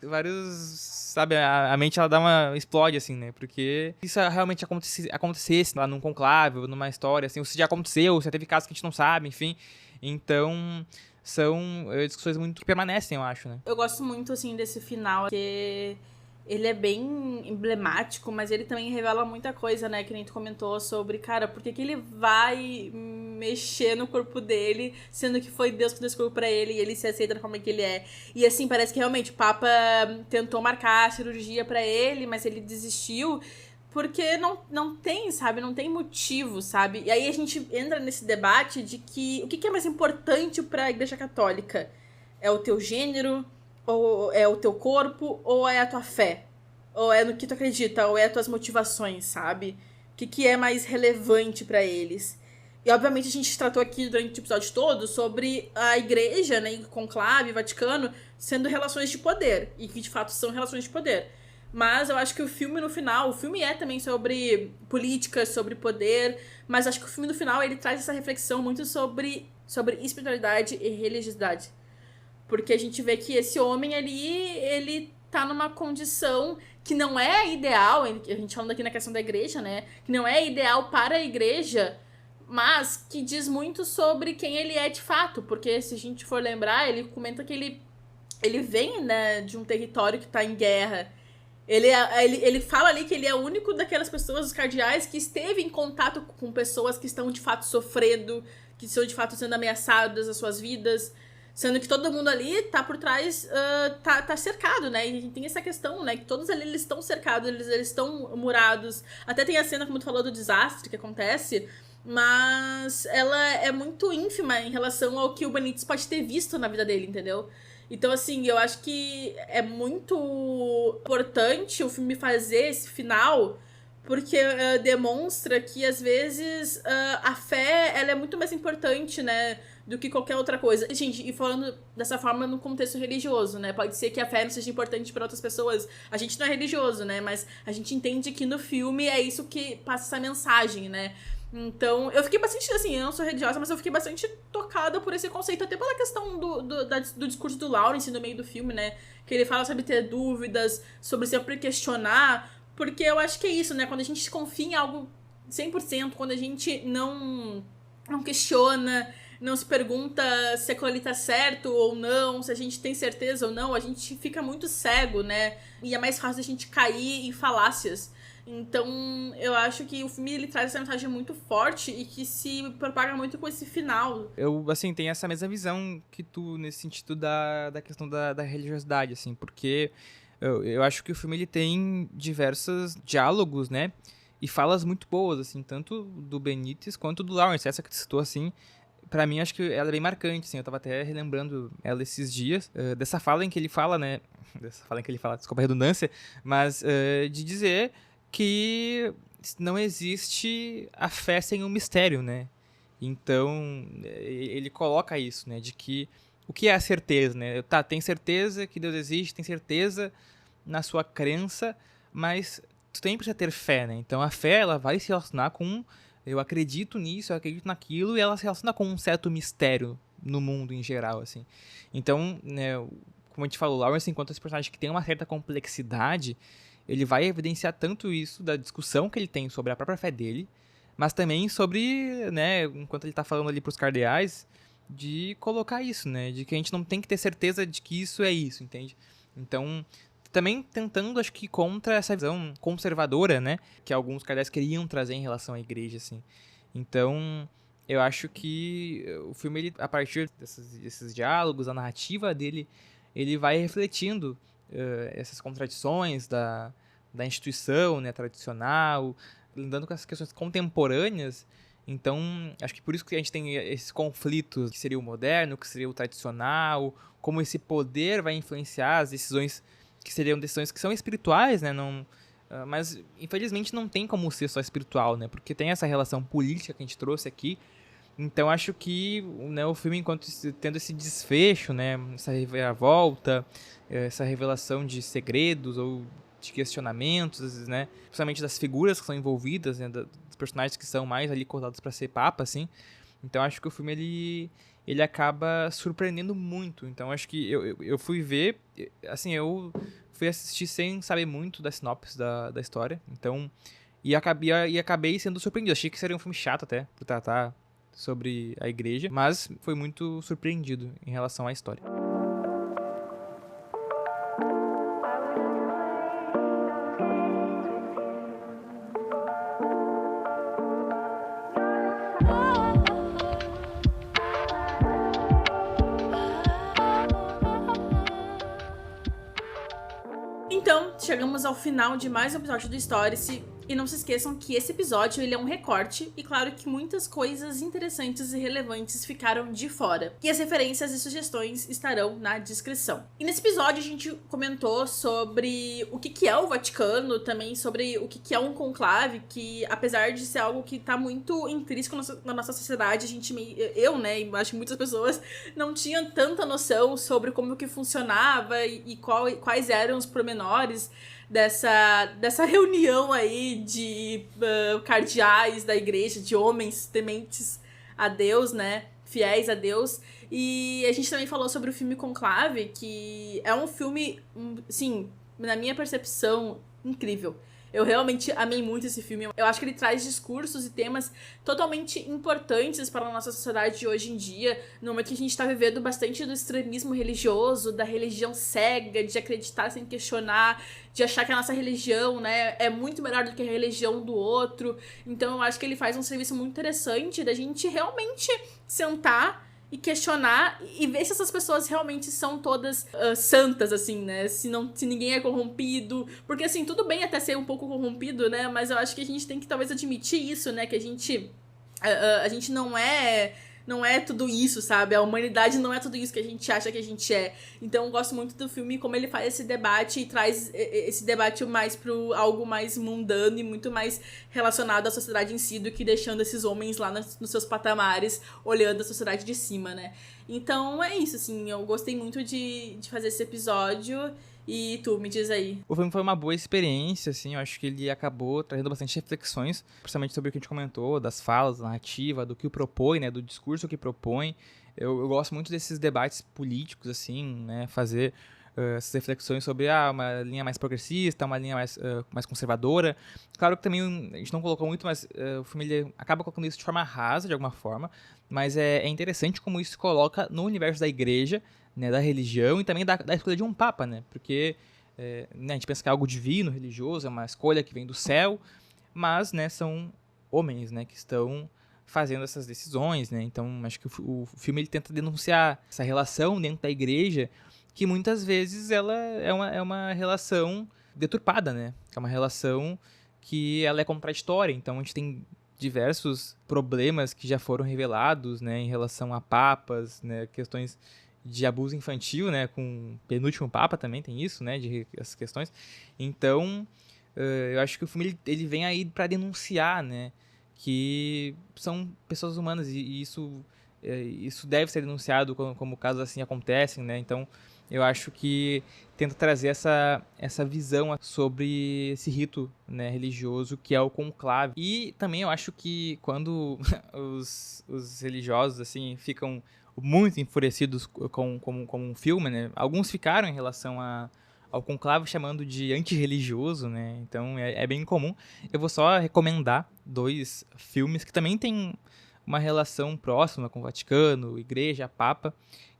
sabe, a mente ela explode, assim, né? Porque isso realmente acontecesse lá num conclave, numa história, assim, ou se já aconteceu, se teve casos que a gente não sabe, enfim. Então, são discussões muito que permanecem, eu acho, né? Eu gosto muito, assim, desse final, porque ele é bem emblemático, mas ele também revela muita coisa, né? Que nem tu comentou sobre, cara, por que ele vai mexer no corpo dele, sendo que foi Deus que deu esse corpo pra ele e ele se aceita da forma que ele é. E, assim, parece que realmente o Papa tentou marcar a cirurgia pra ele, mas ele desistiu, porque não tem, sabe? Não tem motivo, sabe? E aí a gente entra nesse debate de que o que é mais importante pra Igreja Católica? É o teu gênero? Ou é o teu corpo? Ou é a tua fé? Ou é no que tu acredita? Ou é as tuas motivações, sabe? O que é mais relevante pra eles? E obviamente a gente tratou aqui durante o episódio todo sobre a Igreja, né? Conclave, Vaticano, sendo relações de poder. E que de fato são relações de poder. Mas eu acho que o filme no final, o filme é também sobre política, sobre poder, mas acho que o filme no final ele traz essa reflexão muito sobre espiritualidade e religiosidade. Porque a gente vê que esse homem ali, ele tá numa condição que não é ideal, a gente falando aqui na questão da igreja, né? Que não é ideal para a igreja, mas que diz muito sobre quem ele é de fato. Porque se a gente for lembrar, ele comenta que ele vem, né, de um território que tá em guerra. Ele fala ali que ele é o único daquelas pessoas, os cardeais, que esteve em contato com pessoas que estão de fato sofrendo, que estão de fato sendo ameaçadas as suas vidas, sendo que todo mundo ali tá por trás, tá cercado, né? E tem essa questão, né? Que todos ali eles estão cercados, eles estão murados. Até tem a cena, como tu falou, do desastre que acontece, mas ela é muito ínfima em relação ao que o Benítez pode ter visto na vida dele, entendeu? Então, assim, eu acho que é muito importante o filme fazer esse final, porque demonstra que, às vezes, a fé ela é muito mais importante, né, do que qualquer outra coisa. Gente, e falando dessa forma no contexto religioso, né, pode ser que a fé não seja importante para outras pessoas. A gente não é religioso, né, mas a gente entende que no filme é isso que passa essa mensagem, né. Então, eu fiquei bastante, assim, eu não sou religiosa, mas eu fiquei bastante tocada por esse conceito, até pela questão do discurso do Lawrence no meio do filme, né, que ele fala sobre ter dúvidas, sobre sempre questionar, porque eu acho que é isso, né, quando a gente confia em algo 100%, quando a gente não questiona, não se pergunta se aquilo ali tá certo ou não, se a gente tem certeza ou não, a gente fica muito cego, né, e é mais fácil a gente cair em falácias. Então, eu acho que o filme ele traz essa mensagem muito forte e que se propaga muito com esse final. Eu, assim, tenho essa mesma visão que tu, nesse sentido da questão da religiosidade, assim, porque eu acho que o filme ele tem diversos diálogos, né, e falas muito boas, assim, tanto do Benítez quanto do Lawrence. Essa que tu citou, assim, pra mim, acho que ela é bem marcante, assim, eu tava até relembrando ela esses dias, dessa fala em que ele fala, né, desculpa a redundância, mas de dizer que não existe a fé sem o mistério, né? Então, ele coloca isso, né? De que o que é a certeza, né? Tá, tem certeza que Deus existe, tem certeza na sua crença, mas tu tem precisa ter fé, né? Então, a fé, ela vai se relacionar com eu acredito nisso, eu acredito naquilo, e ela se relaciona com um certo mistério no mundo em geral, assim. Então, né, como a gente falou, Lawrence, enquanto esse personagem que tem uma certa complexidade, ele vai evidenciar tanto isso da discussão que ele tem sobre a própria fé dele, mas também sobre, né, enquanto ele tá falando ali pros cardeais, de colocar isso, né, de que a gente não tem que ter certeza de que isso é isso, entende? Então, também tentando, acho que, contra essa visão conservadora, né, que alguns cardeais queriam trazer em relação à igreja, assim. Então, eu acho que o filme, ele, a partir desses diálogos, a narrativa dele, ele vai refletindo essas contradições da instituição, né, tradicional, lidando com essas questões contemporâneas. Então, acho que por isso que a gente tem esses conflitos, que seria o moderno, que seria o tradicional, como esse poder vai influenciar as decisões que seriam decisões que são espirituais, né, não, mas infelizmente não tem como ser só espiritual, né, porque tem essa relação política que a gente trouxe aqui. Então acho que, né, o filme, enquanto tendo esse desfecho, né, essa reviravolta, essa revelação de segredos ou de questionamentos, né, principalmente das figuras que são envolvidas, né, dos personagens que são mais ali cotados para ser papa, assim. Então acho que o filme ele acaba surpreendendo muito. Então acho que eu fui ver, assim, eu fui assistir sem saber muito da sinopse da história. Então, e acabei sendo surpreendido. Achei que seria um filme chato até, por tratar sobre a igreja, mas foi muito surpreendido em relação à história. Então, chegamos ao final de mais um episódio do Story-se. E não se esqueçam que esse episódio ele é um recorte, e claro que muitas coisas interessantes e relevantes ficaram de fora. E as referências e sugestões estarão na descrição. E nesse episódio a gente comentou sobre o que é o Vaticano, também sobre o que é um conclave, que apesar de ser algo que tá muito intrínseco na nossa sociedade, eu, né, e acho que muitas pessoas não tinham tanta noção sobre como que funcionava e quais eram os pormenores dessa reunião aí de cardeais da igreja, de homens tementes a Deus, né, fiéis a Deus. E a gente também falou sobre o filme Conclave, que é um filme, sim, na minha percepção, incrível. Eu realmente amei muito esse filme. Eu acho que ele traz discursos e temas totalmente importantes para a nossa sociedade de hoje em dia, no momento que a gente está vivendo bastante do extremismo religioso, da religião cega, de acreditar sem questionar, de achar que a nossa religião, né, é muito melhor do que a religião do outro. Então eu acho que ele faz um serviço muito interessante da gente realmente sentar e questionar e ver se essas pessoas realmente são todas santas, assim, né? Se ninguém é corrompido. Porque, assim, tudo bem até ser um pouco corrompido, né? Mas eu acho que a gente tem que talvez admitir isso, né? Que a gente não é tudo isso, sabe? A humanidade não é tudo isso que a gente acha que a gente é. Então eu gosto muito do filme, como ele faz esse debate e traz esse debate mais pro algo mais mundano e muito mais relacionado à sociedade em si do que deixando esses homens lá nos seus patamares, olhando a sociedade de cima, né? Então é isso, assim, eu gostei muito de fazer esse episódio. E tu, me diz aí. O filme foi uma boa experiência, assim, eu acho que ele acabou trazendo bastante reflexões, principalmente sobre o que a gente comentou, das falas, da narrativa, do que o propõe, né, do discurso que propõe. Eu gosto muito desses debates políticos, assim, né, fazer essas reflexões sobre uma linha mais progressista, uma linha mais conservadora. Claro que também a gente não colocou muito, mas o filme ele acaba colocando isso de forma rasa, de alguma forma, mas é interessante como isso se coloca no universo da igreja, né, da religião e também da escolha de um papa, né, porque né, a gente pensa que é algo divino, religioso, é uma escolha que vem do céu, mas, né, são homens, né, que estão fazendo essas decisões, né, então acho que o filme ele tenta denunciar essa relação dentro da igreja, que muitas vezes ela é uma relação deturpada, né, é uma relação que ela é contraditória, então a gente tem diversos problemas que já foram revelados, né, em relação a papas, né, questões de abuso infantil, né, com o penúltimo papa também tem isso, né, de essas questões. Então, eu acho que o filme ele vem aí para denunciar, né, que são pessoas humanas e isso deve ser denunciado como casos assim acontecem, né. Então, eu acho que tenta trazer essa visão sobre esse rito, né, religioso que é o conclave. E também eu acho que quando os religiosos assim ficam muito enfurecidos com um filme, né? Alguns ficaram em relação ao conclave chamando de antirreligioso, né? Então é bem comum. Eu vou só recomendar 2 filmes que também têm uma relação próxima com o Vaticano, Igreja, Papa,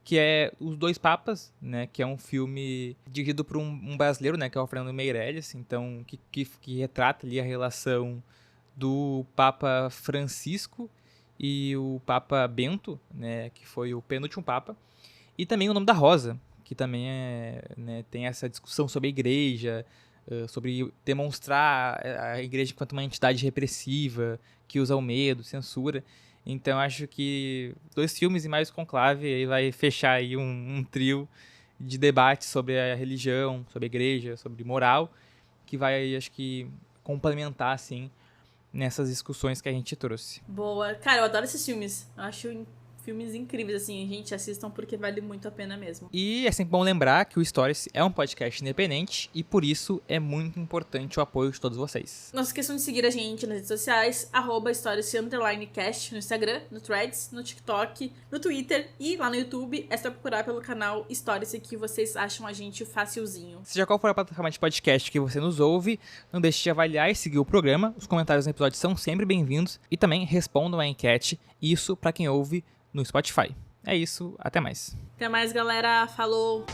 que é Os Dois Papas, né? Que é um filme dirigido por um brasileiro, né? Que é o Fernando Meirelles, então que retrata ali a relação do Papa Francisco e o Papa Bento, né, que foi o penúltimo Papa, e também O Nome da Rosa, que também né, tem essa discussão sobre a igreja, sobre demonstrar a igreja enquanto uma entidade repressiva, que usa o medo, censura. Então acho que 2 filmes e mais o conclave aí vai fechar aí um trio de debate sobre a religião, sobre a igreja, sobre moral, que vai, acho que, complementar, assim, nessas discussões que a gente trouxe. Boa. Cara, eu adoro esses filmes. Eu acho filmes incríveis, assim. Gente, assistam porque vale muito a pena mesmo. E é sempre bom lembrar que o Stories é um podcast independente e por isso é muito importante o apoio de todos vocês. Não se esqueçam de seguir a gente nas redes sociais, @stories_cast no Instagram, no Threads, no TikTok, no Twitter e lá no YouTube. É só procurar pelo canal Stories que vocês acham a gente facilzinho. Seja qual for a plataforma de podcast que você nos ouve, não deixe de avaliar e seguir o programa. Os comentários no episódio são sempre bem-vindos e também respondam a enquete, isso para quem ouve no Spotify. É isso, até mais. Até mais, galera. Falou!